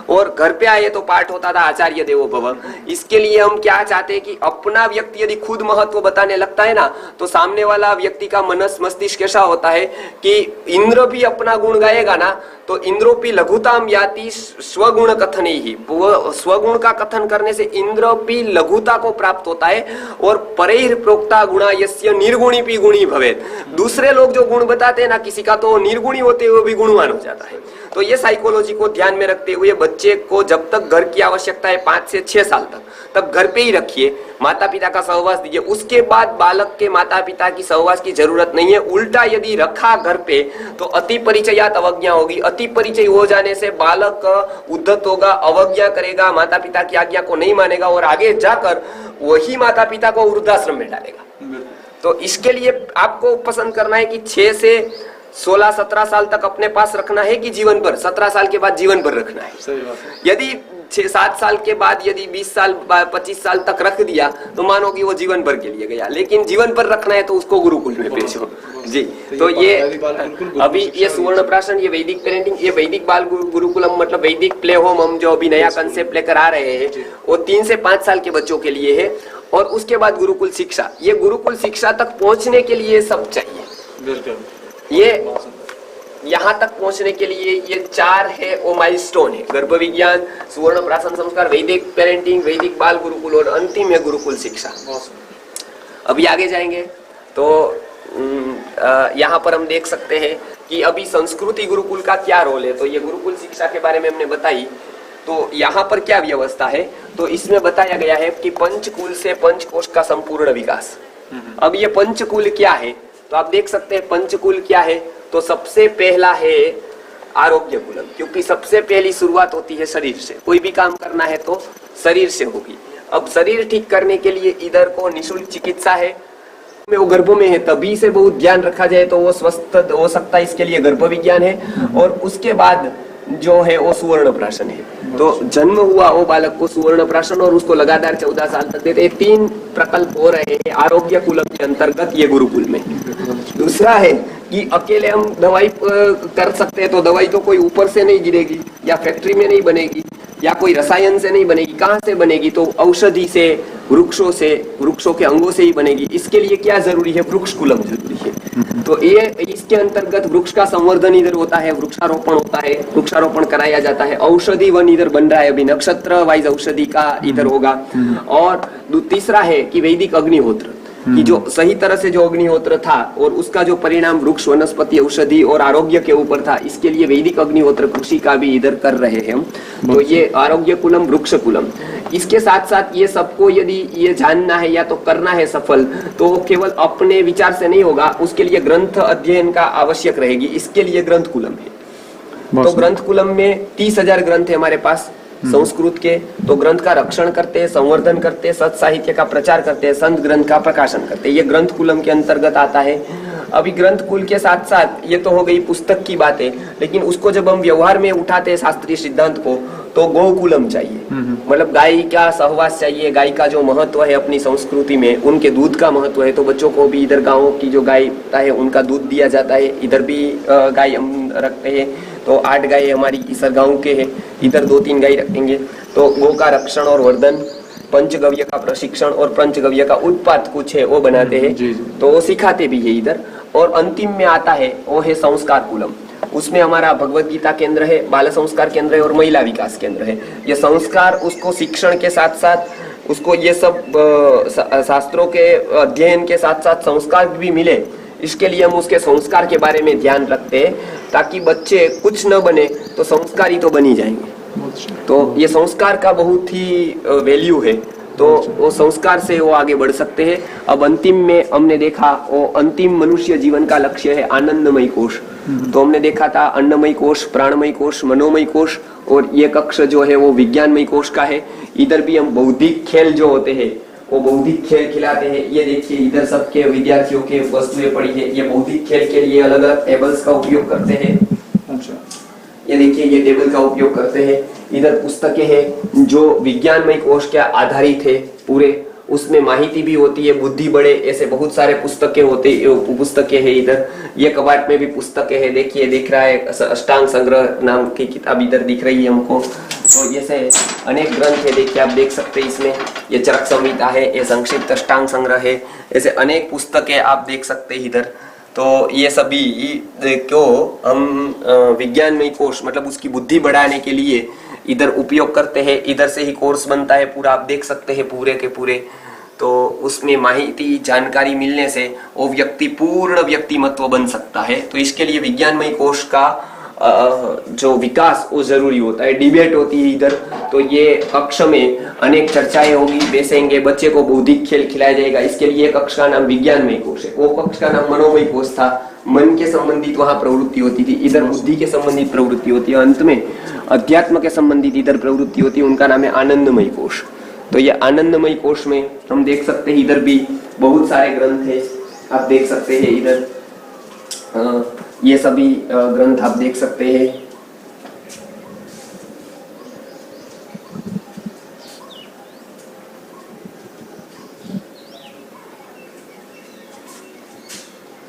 और घर पे आए तो पाठ होता था आचार्य देवो भव। इसके लिए हम क्या चाहते हैं कि अपना व्यक्ति यदि खुद महत्व बताने लगता है ना, तो सामने वाला व्यक्ति का मनस मस्तिष्क ऐसा होता है कि इंद्र भी अपना गुण गाएगा ना, तो इंद्रोपि लघुताम याति स्वगुण कथन ही, वो स्वगुण का कथन करने से इंद्रोपि लघुता को प्राप्त होता है। और परैर प्रोक्ता गुणा यस्य निर्गुणी भी गुणी भवेत्, दूसरे लोग जो गुण बताते हैं ना किसी का, तो निर्गुणी होते हुए भी गुणवान हो जाता है। तो ये साइकोलॉजी को ध्यान में रखते हुए बच्चे को जब तक घर की आवश्यकता है 5 से 6 साल तब घर पे ही रखिए, माता पिता का सहवास दीजिए। उसके बाद बालक के माता पिता की सहवास की जरूरत नहीं है। उल्टा यदि रखा घर पे तो अति परिचयात अवज्ञा होगी। अति परिचय हो जाने से बालक उद्धत होगा, अवज्ञा करेगा, माता पिता की आज्ञा को नहीं मानेगा, और आगे जाकर वही माता पिता को वृद्धाश्रम में डालेगा। तो इसके लिए आपको पसंद करना है कि 6 से 16-17 साल तक अपने पास रखना है कि जीवन भर, 17 साल के बाद जीवन भर रखना है। यदि 6-7 साल के बाद यदि 20 साल 25 साल तक रख दिया तो मानो कि वो जीवन भर के लिए गया, लेकिन जीवन भर रखना है तो उसको गुरुकुल में भेजो जी। तो ये अभी ये सुवर्ण प्राशन, ये वैदिक पेरेंटिंग, ये वैदिक बाल गुरुकुलम मतलब वैदिक प्ले होम हम जो अभी नया कंसेप्ट लेकर आ रहे हैं वो 3 से 5 साल के बच्चों के लिए है। और उसके बाद गुरुकुल शिक्षा, ये गुरुकुल शिक्षा तक पहुंचने के लिए सब चाहिए। ये यहाँ तक पहुंचने के लिए ये 4 है वो माइलस्टोन है, गर्भ विज्ञान, सुवर्ण प्राशन संस्कार, वैदिक पेरेंटिंग, वैदिक बाल गुरुकुल, और अंतिम है गुरुकुल शिक्षा। अभी आगे जाएंगे तो यहाँ पर हम देख सकते हैं कि अभी संस्कृति गुरुकुल का क्या रोल है। तो ये गुरुकुल शिक्षा के बारे में हमने बताई। तो यहाँ पर क्या व्यवस्था है, तो इसमें बताया गया है कि पंचकुल से पंचकोश का संपूर्ण विकास। अब ये पंचकुल क्या है, तो आप देख सकते हैं पंचकुल क्या है। तो सबसे पहला है आरोग्य कुलम, क्योंकि सबसे पहली शुरुआत होती है शरीर से। कोई भी काम करना है तो शरीर से होगी। अब शरीर ठीक करने के लिए इधर को निःशुल्क चिकित्सा है, वो गर्भ में है तभी से बहुत ध्यान रखा जाए तो वो स्वस्थ हो सकता है, इसके लिए गर्भ विज्ञान है। और उसके बाद जो है वो सुवर्ण प्राशन है। तो जन्म हुआ वो बालक को सुवर्ण प्राशन और उसको लगातार 14 साल तक देते। 3 प्रकल्प हो रहे हैं आरोग्य कुलम के अंतर्गत ये गुरुकुल में। दूसरा है कि अकेले हम दवाई कर सकते हैं, तो दवाई तो कोई ऊपर से नहीं गिरेगी या फैक्ट्री में नहीं बनेगी या कोई रसायन से नहीं बनेगी। कहाँ से बनेगी, तो औषधि से, वृक्षों के अंगों से ही बनेगी। इसके लिए क्या जरूरी है, वृक्ष कुलम जरूरी है। तो ये इसके अंतर्गत वृक्ष का संवर्धन इधर होता है, वृक्षारोपण होता है, वृक्षारोपण कराया जाता है। औषधि वन इधर बन रहा है, अभी नक्षत्र वाइज औषधि का इधर होगा। और तीसरा है कि वैदिक अग्निहोत्र, कि जो सही तरह से जो अग्निहोत्र था और उसका जो परिणाम वृक्ष, वनस्पति, औषधि और आरोग्य के ऊपर था, इसके लिए वैदिक अग्निहोत्र कृषि का भी इधर कर रहे हैं हम। तो ये आरोग्य कुलम, वृक्ष कुलम। इसके साथ साथ ये सबको यदि ये जानना है या तो करना है सफल, तो केवल अपने विचार से नहीं होगा, उसके लिए ग्रंथ अध्ययन का आवश्यक रहेगी। इसके लिए ग्रंथ कुलम है। तो ग्रंथ कुलम में 30,000 ग्रंथ है हमारे पास संस्कृत के। तो ग्रंथ का रक्षण करते हैं, संवर्धन करते हैं, सत साहित्य का प्रचार करते हैं, संत ग्रंथ का प्रकाशन करते हैं। ये ग्रंथ कुलम के अंतर्गत आता है। अभी ग्रंथ कुल के साथ साथ ये तो हो गई पुस्तक की बातें, लेकिन उसको जब हम व्यवहार में उठाते हैं शास्त्रीय सिद्धांत को, तो गौकुलम चाहिए। मतलब गाय का सहवास चाहिए, गाय का जो महत्व है अपनी संस्कृति में, उनके दूध का महत्व है। तो बच्चों को भी इधर गाँव की जो गाय है उनका दूध दिया जाता है। इधर भी गाय हम रखते हैं, तो 8 गाय हमारी इस गाँव के है, इधर 2-3 गाय रखेंगे। तो गौ का रक्षण और वर्धन, पंचगव्य का प्रशिक्षण और पंचगव्य का उत्पाद कुछ है वो बनाते हैं, तो वो सिखाते भी है इधर। और अंतिम में आता है वो है संस्कार कुलम। उसमें हमारा भगवत गीता केंद्र है, बाल संस्कार केंद्र है और महिला विकास केंद्र है। ये संस्कार उसको शिक्षण के साथ साथ उसको ये सब शास्त्रों के अध्ययन के साथ साथ संस्कार भी मिले, इसके लिए हम उसके संस्कार के बारे में ध्यान रखते हैं, ताकि बच्चे कुछ न बने तो संस्कारी तो बनी जाएंगे। तो ये संस्कार का बहुत ही वैल्यू है। तो वो संस्कार से वो आगे बढ़ सकते हैं। अब अंतिम में हमने देखा वो अंतिम मनुष्य जीवन का लक्ष्य है आनंदमय कोश। तो हमने देखा था अन्नमय कोश, प्राणमय कोश, मनोमय कोश, और ये कक्ष जो है वो विज्ञानमय कोश का है। इधर भी हम बौद्धिक खेल जो होते हैं वो बौद्धिक खेल खिलाते हैं। ये देखिए इधर सबके विद्यार्थियों के वस्तुएं पड़ी है। ये बौद्धिक खेल के लिए अलग अलग टेबल्स का उपयोग करते हैं। अच्छा, ये देखिए ये टेबल का उपयोग करते हैं। इधर पुस्तकें हैं जो विज्ञानमय कोश के आधारित है पूरे, उसमें माहिती भी होती है, बुद्धि बढ़े, ऐसे बहुत सारे पुस्तकें हैं। इधर ये कबाट में भी पुस्तकें हैं। देखिए दिख रहा है अष्टांग संग्रह नाम की किताब इधर दिख रही है हमको। तो जैसे अनेक ग्रंथ है, देखिए आप देख सकते हैं इसमें। ये चरक संहिता है, ये संक्षिप्त अष्टांग संग्रह है, ऐसे अनेक पुस्तकें आप देख सकते हैं इधर। तो ये सभी को हम विज्ञानमय कोश मतलब उसकी बुद्धि बढ़ाने के लिए इधर उपयोग करते हैं। इधर से ही कोर्स बनता है पूरा, आप देख सकते हैं पूरे के पूरे। तो उसमें माहिती जानकारी मिलने से वो व्यक्ति पूर्ण व्यक्तिमत्व बन सकता है। तो इसके लिए विज्ञानमय कोश का जो विकास वो जरूरी होता है। डिबेट होती है इधर, तो ये कक्ष में अनेक चर्चाएं होगी, बैसेंगे, बच्चे को बौद्धिक खेल खिलाया जाएगा। इसके लिए कक्ष का नाम विज्ञानमय कोश है। वो कक्ष का नाम मनोमय कोश था, मन के संबंधित वहां प्रवृत्ति होती थी, इधर बुद्धि के संबंधित प्रवृत्ति होती है, अंत में अध्यात्म के संबंधित इधर प्रवृत्ति होती है, उनका नाम है आनंदमय कोश। तो ये आनंदमय कोश में हम देख सकते हैं इधर भी बहुत सारे ग्रंथ है, आप देख सकते हैं इधर ये सभी ग्रंथ आप देख सकते हैं।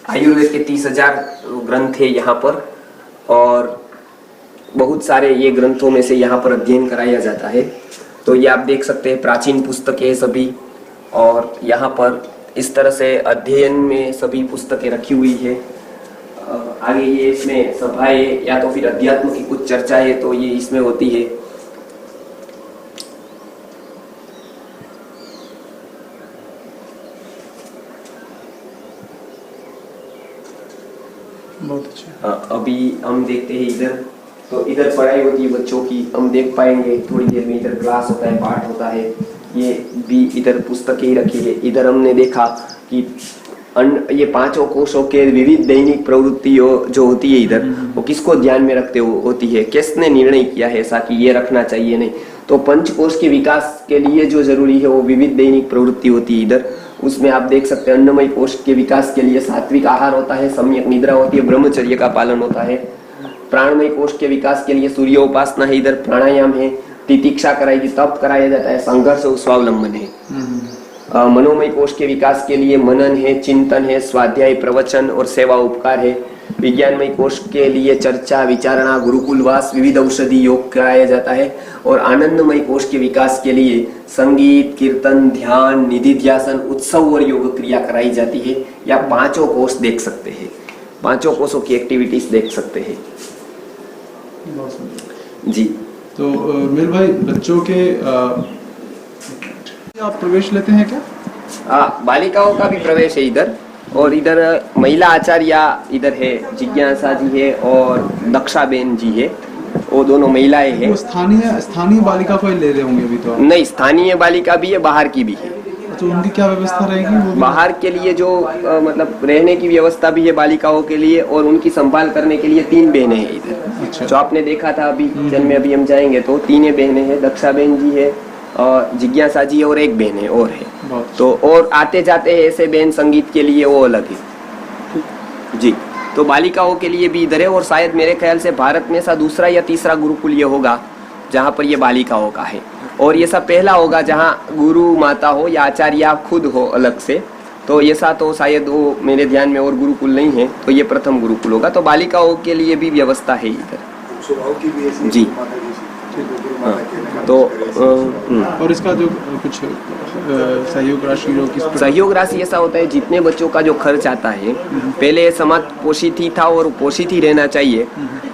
आयुर्वेद के 30,000 ग्रंथ है यहाँ पर, और बहुत सारे ये ग्रंथों में से यहाँ पर अध्ययन कराया जाता है। तो ये आप देख सकते हैं प्राचीन पुस्तकें सभी, और यहाँ पर इस तरह से अध्ययन में सभी पुस्तकें रखी हुई है। आगे ये इसमें सभाएं या तो फिर अध्यात्म की कुछ चर्चाएं तो ये इसमें होती है। बहुत अच्छा। अभी हम देखते हैं इधर, तो इधर पढ़ाई होती है बच्चों की, हम देख पाएंगे थोड़ी देर में। इधर क्लास होता है, पाठ होता है, ये भी इधर पुस्तकें ही रखी है। इधर हमने देखा कि ये पांचों कोशों के विविध दैनिक प्रवृत्तियों जो होती है इधर, वो किसको ध्यान में रखते होती है, किसने निर्णय किया है ऐसा कि ये रखना चाहिए नहीं। तो पंचकोश के विकास के लिए जो जरूरी है वो विविध दैनिक प्रवृत्ति होती है इधर। उसमें आप देख सकते हैं अन्नमय कोश के विकास के लिए सात्विक आहार होता है, सम्यक निद्रा होती है, ब्रह्मचर्य का पालन होता है। प्राणमय कोश के विकास के लिए सूर्योपासना है, इधर प्राणायाम है, तितिक्षा कराएगी, तप कराया जाता है, संघर्ष और स्वावलंबन है। मनोमय कोश के विकास के लिए मनन है, चिंतन है, स्वाध्याय, प्रवचन और सेवा उपकार है। विज्ञानमय कोश के लिए चर्चा, विचारणा, गुरुकुलवास, विविध औषधि योग कराया जाता है। और आनंदमय कोश के विकास के लिए संगीत, कीर्तन, ध्यान, निधिध्यासन, उत्सव और योग क्रिया कराई जाती है। या पांचों कोश देख सकते हैं, पांचों कोशों की एक्टिविटीज देख सकते हैं जी। तो मेरे भाई बच्चों के आप प्रवेश लेते हैं क्या? हाँ, बालिकाओं का भी प्रवेश है इधर। और इधर महिला आचार्य इधर है, जिज्ञासा जी है और दक्षाबेन जी है, वो दोनों महिलाएं हैं। वो स्थानीय बालिका को ही ले रहे होंगे अभी तो? नहीं, स्थानीय बालिका भी है, बाहर की भी है। तो उनकी क्या व्यवस्था रहेगी? वो बाहर के लिए जो मतलब रहने की व्यवस्था भी है बालिकाओं के लिए, और उनकी संभाल करने के लिए 3 बहनें हैं इधर। अच्छा। जो आपने देखा था अभी जन्म में, अभी हम जाएंगे तो 3 बहनें हैं, दक्षाबेन जी है और जिज्ञासा जी और एक बहन है और है। तो और आते जाते हैं ऐसे बहन संगीत के लिए, वो अलग है जी। तो बालिकाओं के लिए भी इधर है, और शायद मेरे ख्याल से भारत में ऐसा दूसरा या तीसरा गुरुकुल ये होगा जहाँ पर ये बालिकाओं का है, और ये सब पहला होगा जहाँ गुरु माता हो या आचार्य खुद हो अलग से। तो ये सा तो शायद वो मेरे ध्यान में और गुरुकुल नहीं है, तो ये प्रथम गुरुकुल होगा। तो बालिकाओं के लिए भी व्यवस्था है इधर जी। तो और इसका जो कुछ सहयोग राशि सहयोग राशि ऐसा होता है, जितने बच्चों का जो खर्च आता है, पहले समाज पोषित ही था और पोषित ही रहना चाहिए।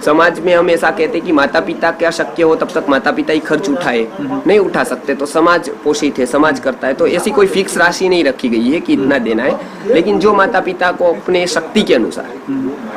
समाज में हम ऐसा कहते हैं कि माता पिता क्या शक्य हो तब तक माता पिता ही खर्च उठाए, नहीं उठा सकते तो समाज पोषित है, समाज करता है। तो ऐसी कोई फिक्स राशि नहीं रखी गई है कि इतना देना है, लेकिन जो माता पिता को अपने शक्ति के अनुसार,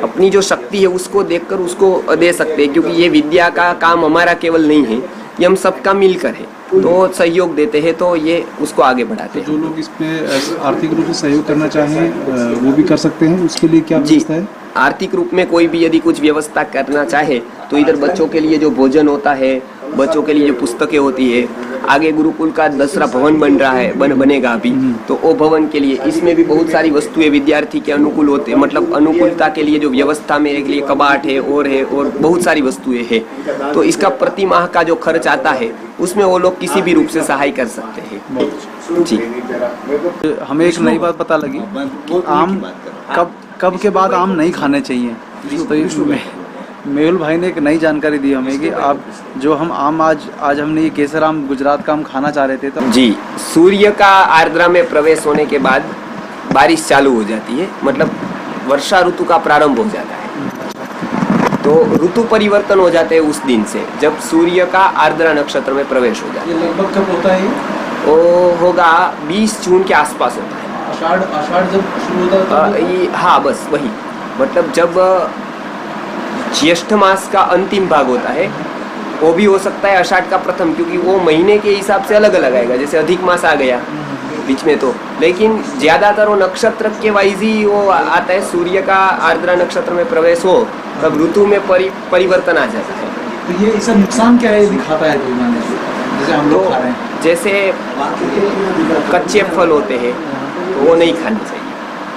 अपनी जो शक्ति है उसको देखकर उसको दे सकते हैं, क्योंकि ये विद्या का काम हमारा केवल नहीं है, ये हम सबका मिलकर है। तो सहयोग देते हैं तो ये उसको आगे बढ़ाते हैं। जो लोग इसमें आर्थिक रूप से सहयोग करना चाहें वो भी कर सकते हैं, उसके लिए क्या व्यवस्था है? आर्थिक रूप में कोई भी यदि कुछ व्यवस्था करना चाहे तो इधर बच्चों के लिए जो भोजन होता है, बच्चों के लिए जो पुस्तकें होती है, आगे गुरुकुल का दूसरा भवन बन रहा है, बनेगा अभी, तो वो भवन के लिए इसमें भी बहुत सारी वस्तुएं विद्यार्थी के अनुकूल होते हैं, मतलब अनुकूलता के लिए जो व्यवस्था मेरे के लिए कबाट है और बहुत सारी वस्तुएं हैं। तो इसका प्रति माह का जो खर्च आता है उसमें वो लोग किसी भी रूप से सहाय कर सकते हैं। जी, हमें एक नई बात पता लगी कि आम कब के बाद आम नहीं खाने चाहिए। तो इसमें मेहुल भाई ने एक नई जानकारी दी हमें कि आप जो हम आम आज हमने ये केसर आम गुजरात का हम खाना चाह रहे थे तो जी, सूर्य का आर्द्रा में प्रवेश होने के बाद बारिश चालू हो जाती है, मतलब वर्षा ऋतु का प्रारंभ हो जाता है। तो ऋतु परिवर्तन हो जाते हैं उस दिन से जब सूर्य का आर्द्रा नक्षत्र में प्रवेश हो जाता है। ये लगभग कब होता है? वो होगा 20 जून के आसपास होता है। आषाढ़ जब शुरू होता है हाँ, बस वही, मतलब जब ज्येष्ठ मास का अंतिम भाग होता है, वो भी हो सकता है आषाढ़ का प्रथम, क्योंकि वो महीने के हिसाब से अलग अलग आएगा, जैसे अधिक मास आ गया बीच में तो, लेकिन ज्यादातर वो नक्षत्र के वाइज ही वो आता है। सूर्य का आर्द्रा नक्षत्र में प्रवेश हो तब ऋतु में परिवर्तन आ जाता है। तो ये इसका नुकसान क्या है दिखाता है जैसे हम लोग खा रहे हैं? जैसे कच्चे फल होते हैं वो नहीं खाने चाहिए,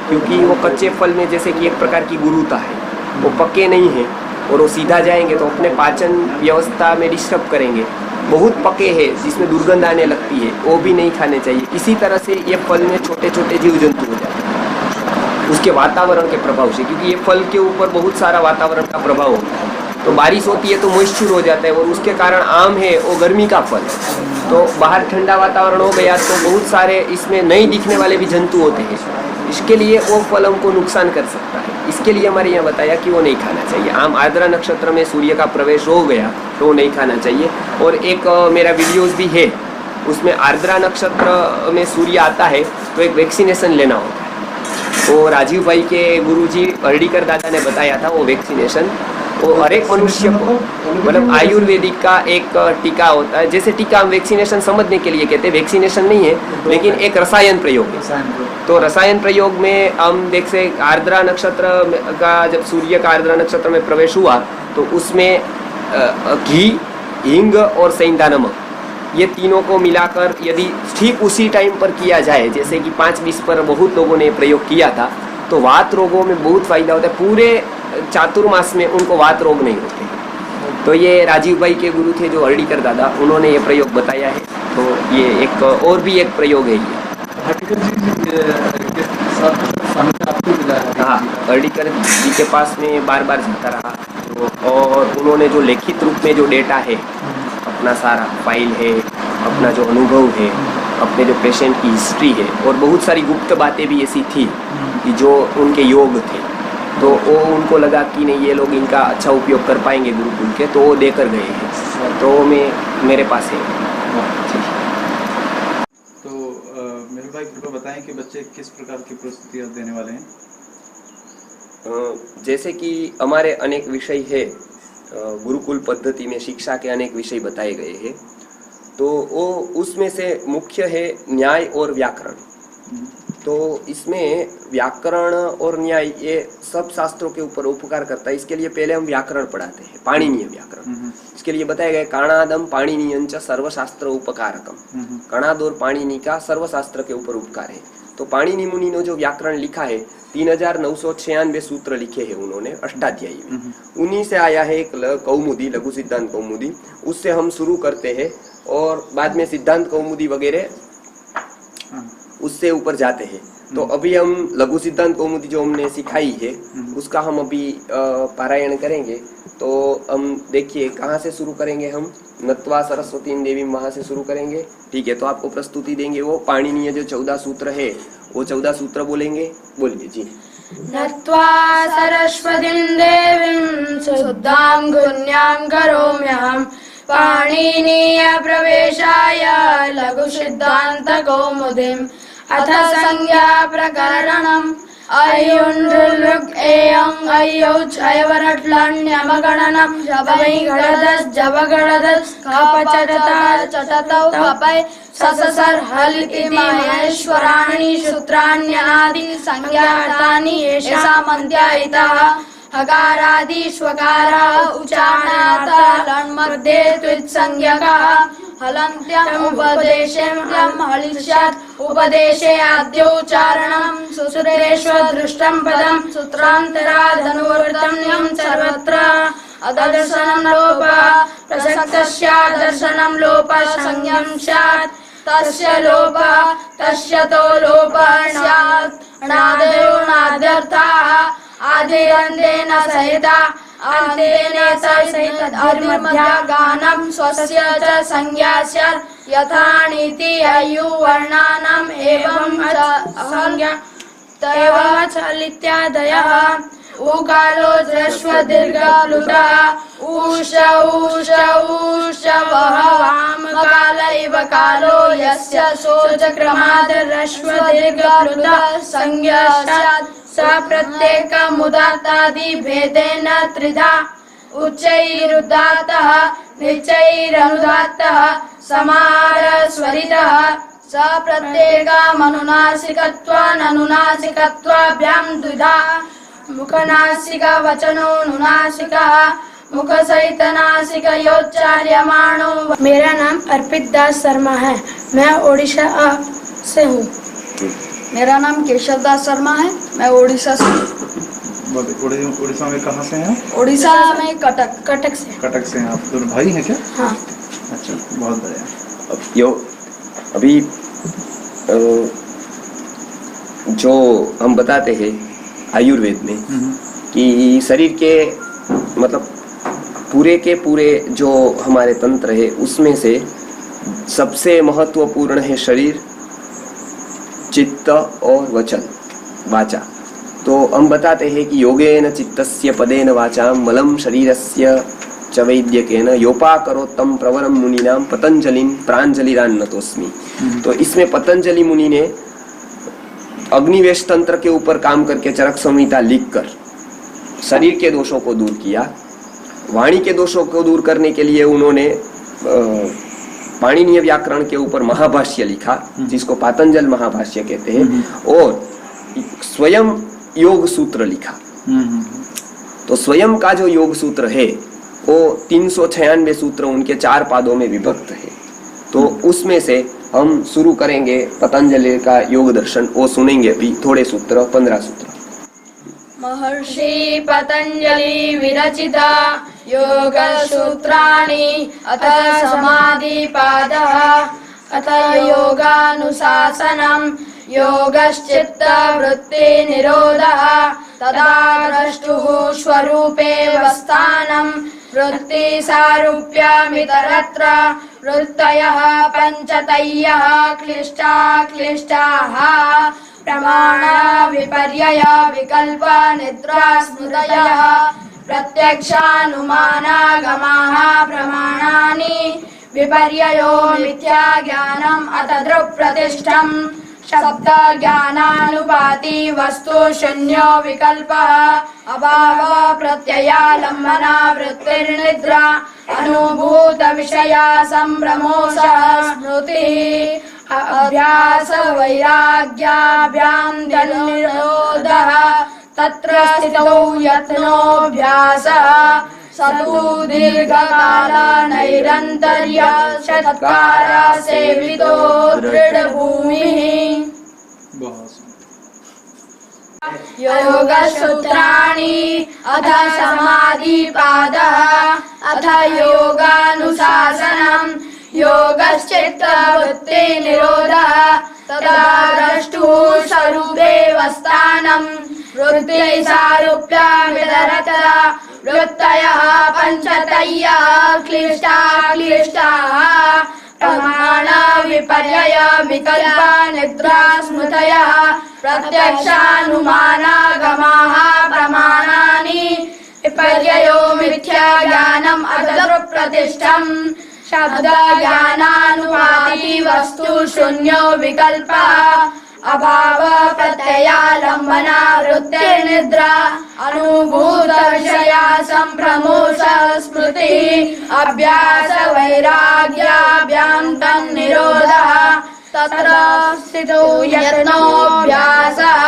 क्योंकि वो कच्चे फल में जैसे कि एक प्रकार की गुरुता है, वो पके नहीं है और वो सीधा जाएंगे तो अपने पाचन व्यवस्था में डिस्टर्ब करेंगे। बहुत पके हैं जिसमें दुर्गंध आने लगती है, वो भी नहीं खाने चाहिए। इसी तरह से ये फल में छोटे छोटे जीव जंतु हो जाते हैं उसके वातावरण के प्रभाव से, क्योंकि ये फल के ऊपर बहुत सारा वातावरण का प्रभाव होता है। तो बारिश होती है तो मॉइस्चर हो जाता है और उसके कारण आम है वो गर्मी का फल है, तो बाहर ठंडा वातावरण हो गया तो बहुत सारे इसमें नहीं दिखने वाले भी जंतु होते हैं, इसके लिए वो फल हमको नुकसान कर सकता है। इसके लिए हमारे यहाँ बताया कि वो नहीं खाना चाहिए। आम आर्द्रा नक्षत्र में सूर्य का प्रवेश हो गया तो वो नहीं खाना चाहिए। और एक मेरा वीडियोस भी है, उसमें आर्द्रा नक्षत्र में सूर्य आता है तो एक वैक्सीनेशन लेना होता है। वो राजीव भाई के गुरुजी हर्डीकर दादा ने बताया था वो वैक्सीनेशन, वो हर एक मनुष्य को, मतलब आयुर्वेदिक का एक टीका होता है, जैसे टीका हम वैक्सीनेशन समझने के लिए कहते हैं, वैक्सीनेशन नहीं है लेकिन एक रसायन प्रयोग है। तो रसायन प्रयोग में हम देख से आर्द्रा नक्षत्र का जब सूर्य का आर्द्रा नक्षत्र में प्रवेश हुआ तो उसमें घी, हींग और सेंधा नमक, ये तीनों को मिलाकर यदि ठीक उसी टाइम पर किया जाए, जैसे कि 5-20 पर बहुत लोगों ने प्रयोग किया था, तो वात रोगों में बहुत फायदा होता है। पूरे चातुर्मास में उनको वात रोग नहीं होते। तो ये राजीव भाई के गुरु थे जो हर्डीकर दादा, उन्होंने ये प्रयोग बताया है। तो ये एक और भी एक प्रयोग है ये। हाँ, हर्डीकर जी के पास में बार बार जाता रहा तो, और उन्होंने जो लिखित रूप में जो डेटा है, अपना सारा फाइल है, अपना जो अनुभव है, अपने जो पेशेंट की हिस्ट्री है, और बहुत सारी गुप्त बातें भी ऐसी थी कि जो उनके योग थे, तो वो उनको लगा कि नहीं ये लोग इनका अच्छा उपयोग कर पाएंगे गुरुकुल के, तो वो देकर गए हैं। तो मेरे पास है। तो मेरे भाई कृपया बताएं कि बच्चे किस प्रकार की प्रस्तुतियाँ देने वाले हैं? जैसे कि हमारे अनेक विषय है, गुरुकुल पद्धति में शिक्षा के अनेक विषय बताए गए हैं, तो वो उसमें से मुख्य है न्याय और व्याकरण। तो इसमें व्याकरण और न्याय ये सब शास्त्रों के ऊपर उपकार करता है। इसके लिए पहले हम व्याकरण पढ़ाते हैं, पाणिनीय व्याकरण। इसके लिए बताया गया कणादम पाणिनीयंच सर्वशास्त्र उपकारकम। कणाद और पाणिनि का सर्वशास्त्र के ऊपर उपकार है। तो पाणिनि मुनि ने जो व्याकरण लिखा है, 3996 सूत्र लिखे हैं उन्होंने अष्टाध्यायी में। उन्हीं से आया है एक कौमुदी, लघु सिद्धांत कौमुदी, उससे हम शुरू करते हैं और बाद में सिद्धांत कौमुदी वगैरह उससे ऊपर जाते हैं। तो अभी हम लघु सिद्धांत कौमुदी जो हमने सिखाई है उसका हम अभी पारायण करेंगे। तो हम देखिए कहाँ से शुरू करेंगे, हम नत्वा सरस्वती देवी वहां से शुरू करेंगे। ठीक है, तो आपको प्रस्तुति देंगे वो पाणिनीय जो 14 सूत्र है, वो 14 सूत्र बोलेंगे। बोलिए जी। नत्वा सरस्वतीं देवीं शुद्धां गुण्यां करोम्यहं पाणिनीय प्रवेशाय लघु सिद्धांत कौमुदीम् अथ संज्ञा प्रकरणम् अयुण्डृलृक् एयं अयौच अयवरट्लण्यमगणनं जबै घड़दस् जबगड़दस् कपचटता चटतौ कपै सससर हलिति महेश्वराणि सूत्राण्यनादि संज्ञातानि येषामन्त्यायितः हकारादि स्वकारा उच्चारणाता लण्मध्ये त्वित्संज्ञकः हलन्त्यम् उपदेशेऽयम् हलिष्यत् उपदेशे आद्योच्चारणम् सूत्रेष्वदृष्टम् पदम् सूत्रान्तरादनुवर्तन्यम् सर्वत्र अदर्शनम् लोपः प्रसक्तस्य दर्शनम् लोपः संज्ञम् स्यात् तस्य लोपः तस्य तो लोपः स्यात् अनादयो नाद्यर्थाः आदिरन्तेन सहिता अन्तेन सहित धर्मध्यागानम् स्वस्य च संज्ञा स्यात् यथा नीति आयुवर्णानाम् एवं संज्ञा तैव चलित्यादयः उकालो ह्रस्व दीर्घ प्लुतः ऊष ऊष ऊष वः वामकाल इव कालो यस्य सोचक्रमाद् ह्रस्व दीर्घ प्लुतः संज्ञा स्यात् स प्रत्येकमुदात्तादि भेदेन त्रिधा उच्चैरुदात्तः निचैरनुदात्तः समारस्वरितः स प्रत्येकमनुनासिकत्वाननुनासिकत्वाभ्याम् द्विधा मुखनासिक वचनो नुनासिकः मुख सहित नासिकयोच्चार्यमाणो। मेरा नाम अर्पित दास शर्मा है, मैं ओडिशा से हूँ। मेरा नाम केशव दास शर्मा है, मैं ओडिशा से हूँ। उड़ीसा में कहाँ से हैं? ओडिशा में कटक से। कटक से हैं आप। दोनों भाई हैं क्या? हाँ। अच्छा, बहुत बढ़िया। अभी जो हम बताते हैं आयुर्वेद में कि शरीर के मतलब पूरे के पूरे जो हमारे तंत्र है उसमें से सबसे महत्वपूर्ण है शरीर, चित्त और वचन, वाचा। तो हम बताते हैं कि योगेन चित्तस्य पदेन वाचाम मलम शरीरस्य च वैद्यकेन योपाकरोत्तम प्रवरम मुनिनाम पतंजलिं प्रांजलिरान्नतोस्मि। तो इसमें पतंजलि मुनि ने अग्निवेश तंत्र के ऊपर काम करके चरक संहिता लिखकर शरीर के दोषों को दूर किया। वाणी के दोषों को दूर करने के लिए उन्होंने पाणिनीय व्याकरण के ऊपर महाभाष्य लिखा, जिसको पातंजल महाभाष्य कहते हैं, और स्वयं योग सूत्र लिखा। तो स्वयं का जो योग सूत्र है वो 396 सूत्र उनके 4 पादों में विभक्त है। तो उसमें से हम शुरू करेंगे पतंजलि का योग दर्शन, वो सुनेंगे अभी थोड़े सूत्र, 15 सूत्र। महर्षि पतंजलि विरचिता योग सूत्राणि अथ समाधिपादः अथ योगानुशासनम् योगश्चित्त वृत्ति निरोधः तदा द्रष्टुः स्वरूपे वस्थानम् वृत्ति सारूप्यमितरत्र वृत्तयः पञ्चतयः क्लिष्टा क्लिष्टाः प्रमाण विपर्यय विकल्प निद्रा स्मृतयः प्रत्यक्षानुमानागमाः प्रमाणानि विपर्ययो मिथ्या ज्ञानम् अथ दृक्प्रतिष्ठम् शब्द ज्ञानानुपाति वस्तु शून्यो विकल्पः अभाव प्रत्ययालम्बना वृत्तिर्निद्रा अनुभूत विषया संभ्रमोषः स्मृतिः अभ्यास वैराग्याभ्याम् निरोधः तत्र स्थितौ यत्नोऽभ्यासः सतु दीर्घकाल नैरन्तर्य षट्कार सेवितो दृढभूमिः। योगसूत्राणि अथ समाधिपादः अथ योगानुशासनम् योगश्चित्तवृत्ति निरोधः तदा द्रष्टुः स्वरूपे वस्थानम् वृत्ति सारूप्यमितरत्र वृत्तयः पञ्चतयः क्लिष्टा क्लिष्टाः प्रमाण विपर्यय विकल्प निद्रा स्मृतयः प्रत्यक्षानुमानागमाः प्रमाणानि विपर्ययो मिथ्या ज्ञानम् अदृक्प्रतिष्ठम् शब्द ज्ञानानुपाति वस्तु शून्यो विकल्पः अभाव प्रत्ययालम्बना वृत्तिर्निद्रा अनुभूत विषया संभ्रमोष स्मृतिः अभ्यास वैराग्याभ्याम् तन्निरोधः तत्र स्थितो यत्नोऽभ्यासः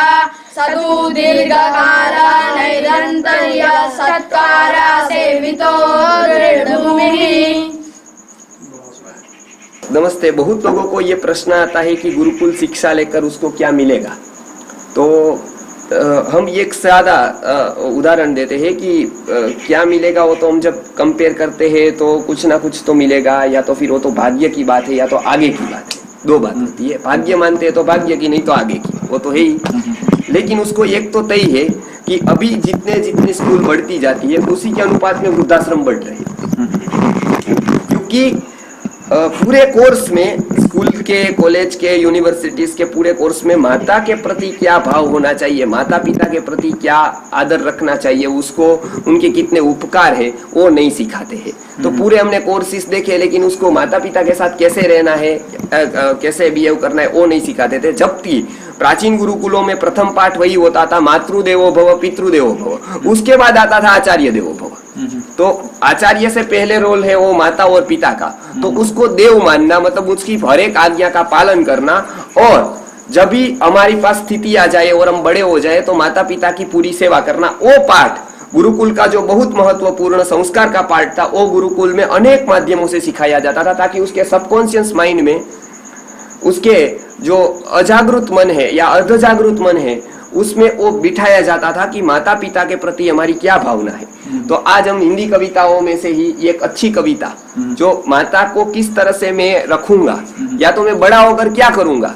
सतु दीर्घकाल नैरन्तर्य सत्कार सेवितो दृढभूमिः। नमस्ते। बहुत लोगों को ये प्रश्न आता है कि गुरुकुल शिक्षा लेकर उसको क्या मिलेगा। तो हम एक सादा उदाहरण देते हैं कि क्या मिलेगा वो तो हम जब कंपेयर करते हैं तो कुछ ना कुछ तो मिलेगा, या तो फिर वो तो भाग्य की बात है या तो आगे की बात है। दो बात होती है, भाग्य मानते हैं तो भाग्य की, नहीं तो आगे की, वो तो है ही। लेकिन उसको एक तो तय है कि अभी जितने जितने स्कूल बढ़ती जाती है उसी के अनुपात में वृद्धाश्रम बढ़ रहे हैं, क्योंकि पूरे कोर्स में, स्कूल के, कॉलेज के, यूनिवर्सिटीज के पूरे कोर्स में माता के प्रति क्या भाव होना चाहिए, माता पिता के प्रति क्या आदर रखना चाहिए, उसको उनके कितने उपकार है वो नहीं सिखाते हैं। तो पूरे हमने कोर्सेज देखे, लेकिन उसको माता पिता के साथ कैसे रहना है, कैसे बिहेव करना है वो नहीं सिखाते थे। जबकि प्राचीन गुरुकुलों में प्रथम पाठ वही होता था, मातृदेवो भव पितृदेवो भव, उसके बाद आता था आचार्य देवो भव। तो आचार्य से पहले रोल है वो माता और पिता का, तो उसको देव मानना, मतलब उसकी हर एक आज्ञा का पालन करना। और जब भी हमारी पास स्थिति आ जाए और हम बड़े हो जाए तो माता पिता की पूरी सेवा करना, वो पाठ गुरुकुल का जो बहुत महत्वपूर्ण संस्कार का पाठ था, वो गुरुकुल में अनेक माध्यमों से सिखाया जाता था, ताकि उसके सबकॉन्शियस माइंड में, उसके जो अजागृत मन है या अर्धजागृत मन है, उसमें वो बिठाया जाता था कि माता पिता के प्रति हमारी क्या भावना है। तो आज हम हिंदी कविताओं में से ही एक अच्छी कविता, जो माता को किस तरह से मैं रखूंगा या तो मैं बड़ा होकर क्या करूंगा,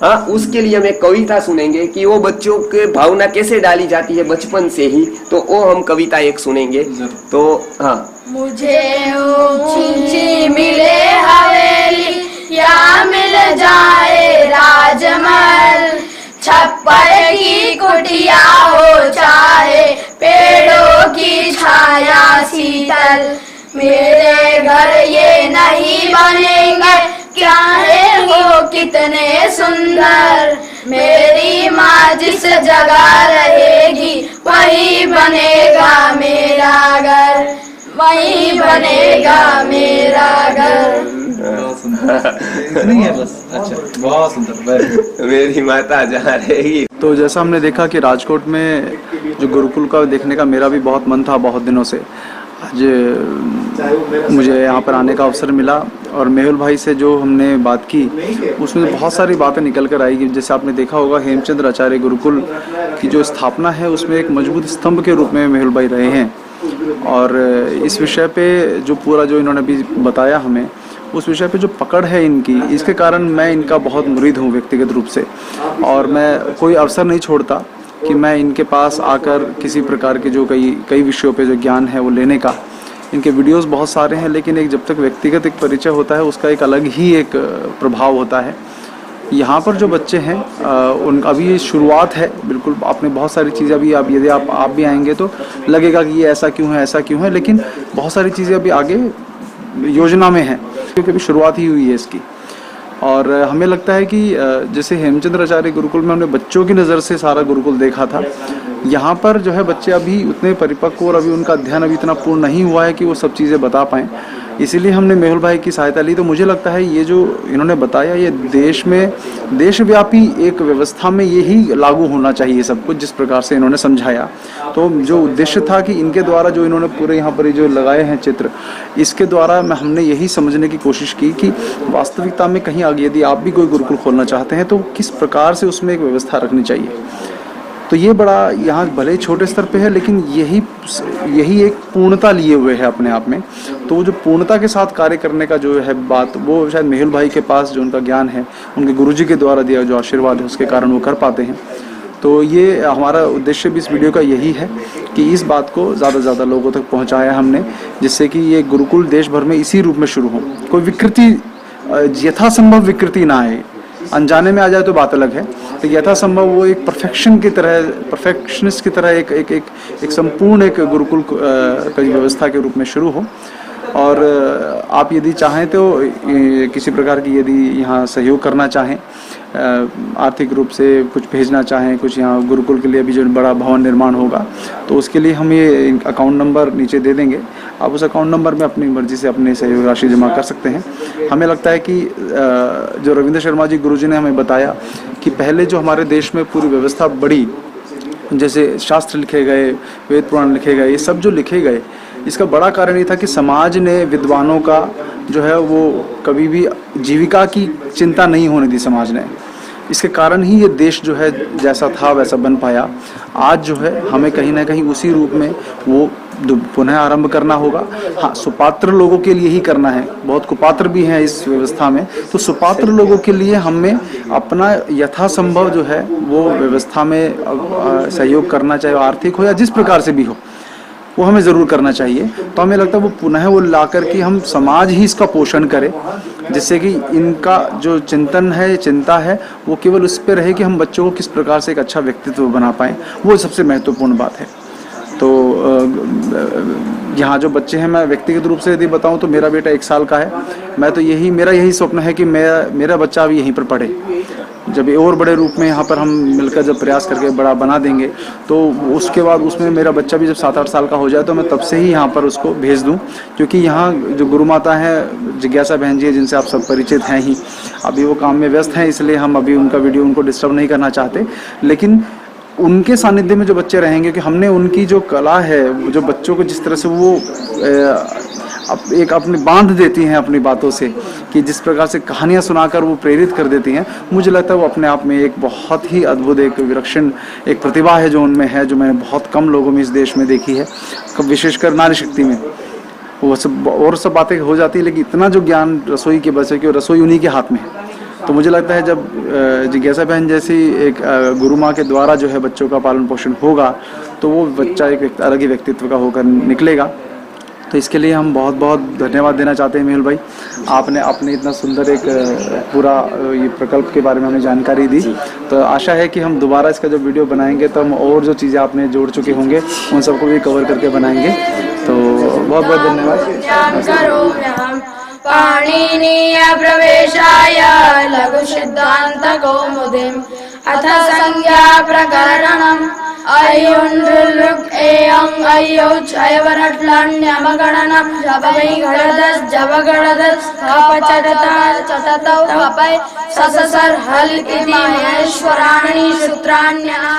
हाँ, उसके लिए हम एक कविता सुनेंगे कि वो बच्चों के भावना कैसे डाली जाती है बचपन से ही। तो वो हम कविता एक सुनेंगे। तो हाँ, मुझे ऊंची मिले हवेली या मिल जाए राजमहल, छप्पर की कुटिया हो चाहे पेड़ों की छाया शीतल, मेरे घर ये नहीं बनेंगे चाहे वो कितने सुंदर, मेरी माँ जिस जगह रहेगी वही बनेगा मेरा घर, वही बनेगा मेरा घर। नहीं है बस। अच्छा, बहुत सुंदर। मेरी माता जहाँ रहेगी। तो जैसा हमने देखा कि राजकोट में जो गुरुकुल का देखने का मेरा भी बहुत मन था बहुत दिनों से। आज मुझे यहाँ पर आने का अवसर मिला और मेहुल भाई से जो हमने बात की उसमें बहुत सारी बातें निकल कर आई। जैसे आपने देखा होगा, हेमचंद्र आचार्य गुरुकुल की जो स्थापना है उसमें एक मजबूत स्तंभ के रूप में मेहुल भाई रहे हैं। और इस विषय पे जो पूरा जो इन्होंने अभी बताया हमें, उस विषय पे जो पकड़ है इनकी, इसके कारण मैं इनका बहुत मुरीद हूँ व्यक्तिगत रूप से। और मैं कोई अवसर नहीं छोड़ता कि मैं इनके पास आकर किसी प्रकार के जो कई विषयों पे जो ज्ञान है वो लेने का। इनके वीडियोस बहुत सारे हैं, लेकिन एक जब तक व्यक्तिगत एक परिचय होता है उसका एक अलग ही एक प्रभाव होता है। यहाँ पर जो बच्चे हैं उन अभी ये शुरुआत है बिल्कुल। आपने बहुत सारी चीज़ें अभी यदि आप भी आएंगे तो लगेगा कि ये ऐसा क्यों है, ऐसा क्यों है, लेकिन बहुत सारी चीज़ें अभी आगे योजना में है, क्योंकि अभी शुरुआत ही हुई है इसकी। और हमें लगता है कि जैसे हेमचंद्र आचार्य गुरुकुल में हमने बच्चों की नज़र से सारा गुरुकुल देखा था, यहाँ पर जो है बच्चे अभी उतने परिपक्व और अभी उनका अध्ययन अभी इतना पूर्ण नहीं हुआ है कि वो सब चीज़ें बता पाएँ। इसीलिए हमने मेहुल भाई की सहायता ली। तो मुझे लगता है ये जो इन्होंने बताया, ये देशव्यापी एक व्यवस्था में यही लागू होना चाहिए सब कुछ, जिस प्रकार से इन्होंने समझाया। तो जो उद्देश्य था कि इनके द्वारा जो इन्होंने पूरे यहाँ पर जो लगाए हैं चित्र, इसके द्वारा हमने यही समझने की कोशिश की कि वास्तविकता में कहीं आगे यदि आप भी कोई गुरुकुल खोलना चाहते हैं तो किस प्रकार से उसमें एक व्यवस्था रखनी चाहिए। तो ये बड़ा यहाँ भले छोटे स्तर पे है, लेकिन यही एक पूर्णता लिए हुए है अपने आप में। तो वो जो पूर्णता के साथ कार्य करने का जो है बात, वो शायद मेहुल भाई के पास जो उनका ज्ञान है, उनके गुरुजी के द्वारा दिया जो आशीर्वाद है, उसके कारण वो कर पाते हैं। तो ये हमारा उद्देश्य भी इस वीडियो का यही है कि इस बात को ज़्यादा से ज़्यादा लोगों तक पहुँचाया हमने, जिससे कि ये गुरुकुल देश भर में इसी रूप में शुरू हो। कोई विकृति, यथासंभव विकृति ना आए। अनजाने में आ जाए तो बात अलग है, तो यथासंभव वो एक परफेक्शनिस्ट की तरह एक संपूर्ण एक गुरुकुल की व्यवस्था के रूप में शुरू हो। और आप यदि चाहें तो किसी प्रकार की यदि यहाँ सहयोग करना चाहें, आर्थिक रूप से कुछ भेजना चाहें, कुछ यहाँ गुरुकुल के लिए अभी जो बड़ा भवन निर्माण होगा, तो उसके लिए हम ये अकाउंट नंबर नीचे दे देंगे। आप उस अकाउंट नंबर में अपनी मर्जी से अपनी सहयोग राशि जमा कर सकते हैं। हमें लगता है कि जो रविंद्र शर्मा जी गुरुजी ने हमें बताया कि पहले जो हमारे देश में पूरी व्यवस्था बड़ी, जैसे शास्त्र लिखे गए, वेद पुराण लिखे गए, ये सब जो लिखे गए, इसका बड़ा कारण ये था कि समाज ने विद्वानों का जो है वो कभी भी जीविका की चिंता नहीं होने दी समाज ने। इसके कारण ही ये देश जो है जैसा था वैसा बन पाया। आज जो है हमें कहीं ना कहीं उसी रूप में वो पुनः आरंभ करना होगा। हाँ, सुपात्र लोगों के लिए ही करना है, बहुत कुपात्र भी हैं इस व्यवस्था में, तो सुपात्र लोगों के लिए हमें अपना यथासंभव जो है वो व्यवस्था में सहयोग करना चाहिए, आर्थिक हो या जिस प्रकार से भी हो, वो हमें ज़रूर करना चाहिए। तो हमें लगता है वो पुनः वो ला करके हम समाज ही इसका पोषण करें, जिससे कि इनका जो चिंतन है, चिंता है, वो केवल उस पर रहे कि हम बच्चों को किस प्रकार से एक अच्छा व्यक्तित्व बना पाएँ। वो सबसे महत्वपूर्ण बात है। तो यहाँ जो बच्चे हैं, मैं व्यक्तिगत रूप से यदि बताऊँ तो मेरा बेटा 1 साल का है। मैं तो मेरा यही स्वप्न है कि मेरा बच्चा भी यहीं पर पढ़े। जब और बड़े रूप में यहाँ पर हम मिलकर जब प्रयास करके बड़ा बना देंगे तो उसके बाद उसमें मेरा बच्चा भी जब 7-8 साल का हो जाए तो मैं तब से ही यहाँ पर उसको भेज दूँ, क्योंकि यहाँ जो गुरु माता हैं जिज्ञासा बहन जी, जिनसे आप सब परिचित हैं ही, अभी वो काम में व्यस्त हैं, इसलिए हम अभी उनका वीडियो उनको डिस्टर्ब नहीं करना चाहते। लेकिन उनके सानिध्य में जो बच्चे रहेंगे, कि हमने उनकी जो कला है, जो बच्चों को जिस तरह से वो एक अपने बांध देती हैं अपनी बातों से, कि जिस प्रकार से कहानियां सुनाकर वो प्रेरित कर देती हैं, मुझे लगता है वो अपने आप में एक बहुत ही अद्भुत एक विलक्षण एक प्रतिभा है जो उनमें है, जो मैंने बहुत कम लोगों में इस देश में देखी है, विशेषकर नारी शक्ति में। वो सब और सब बातें हो जाती है, लेकिन इतना जो ज्ञान रसोई के बच्चे की, रसोई उन्हीं के हाथ में है। तो मुझे लगता है जब जिज्ञासा बहन जैसी एक गुरु माँ के द्वारा जो है बच्चों का पालन पोषण होगा, तो वो बच्चा एक अलग ही व्यक्तित्व का होकर निकलेगा। तो इसके लिए हम बहुत बहुत धन्यवाद देना चाहते हैं मेहुल भाई, आपने इतना सुंदर एक पूरा ये प्रकल्प के बारे में हमें जानकारी दी। तो आशा है कि हम दोबारा इसका जब वीडियो बनाएंगे तो हम और जो चीज़ें आपने जोड़ चुके होंगे उन सबको भी कवर करके बनाएंगे। तो बहुत बहुत धन्यवाद। पाणिनीय प्रवेशाय लघु सिद्धांत कौमुदीम् अथ संज्ञा प्रकरणम् अयुण्डृलृक् एयं अयौच अयवरट्लण्यमगणनम् जबगणदस् कपचटतौ कपै सससर हल इति महेश्वराणि सूत्राण्यना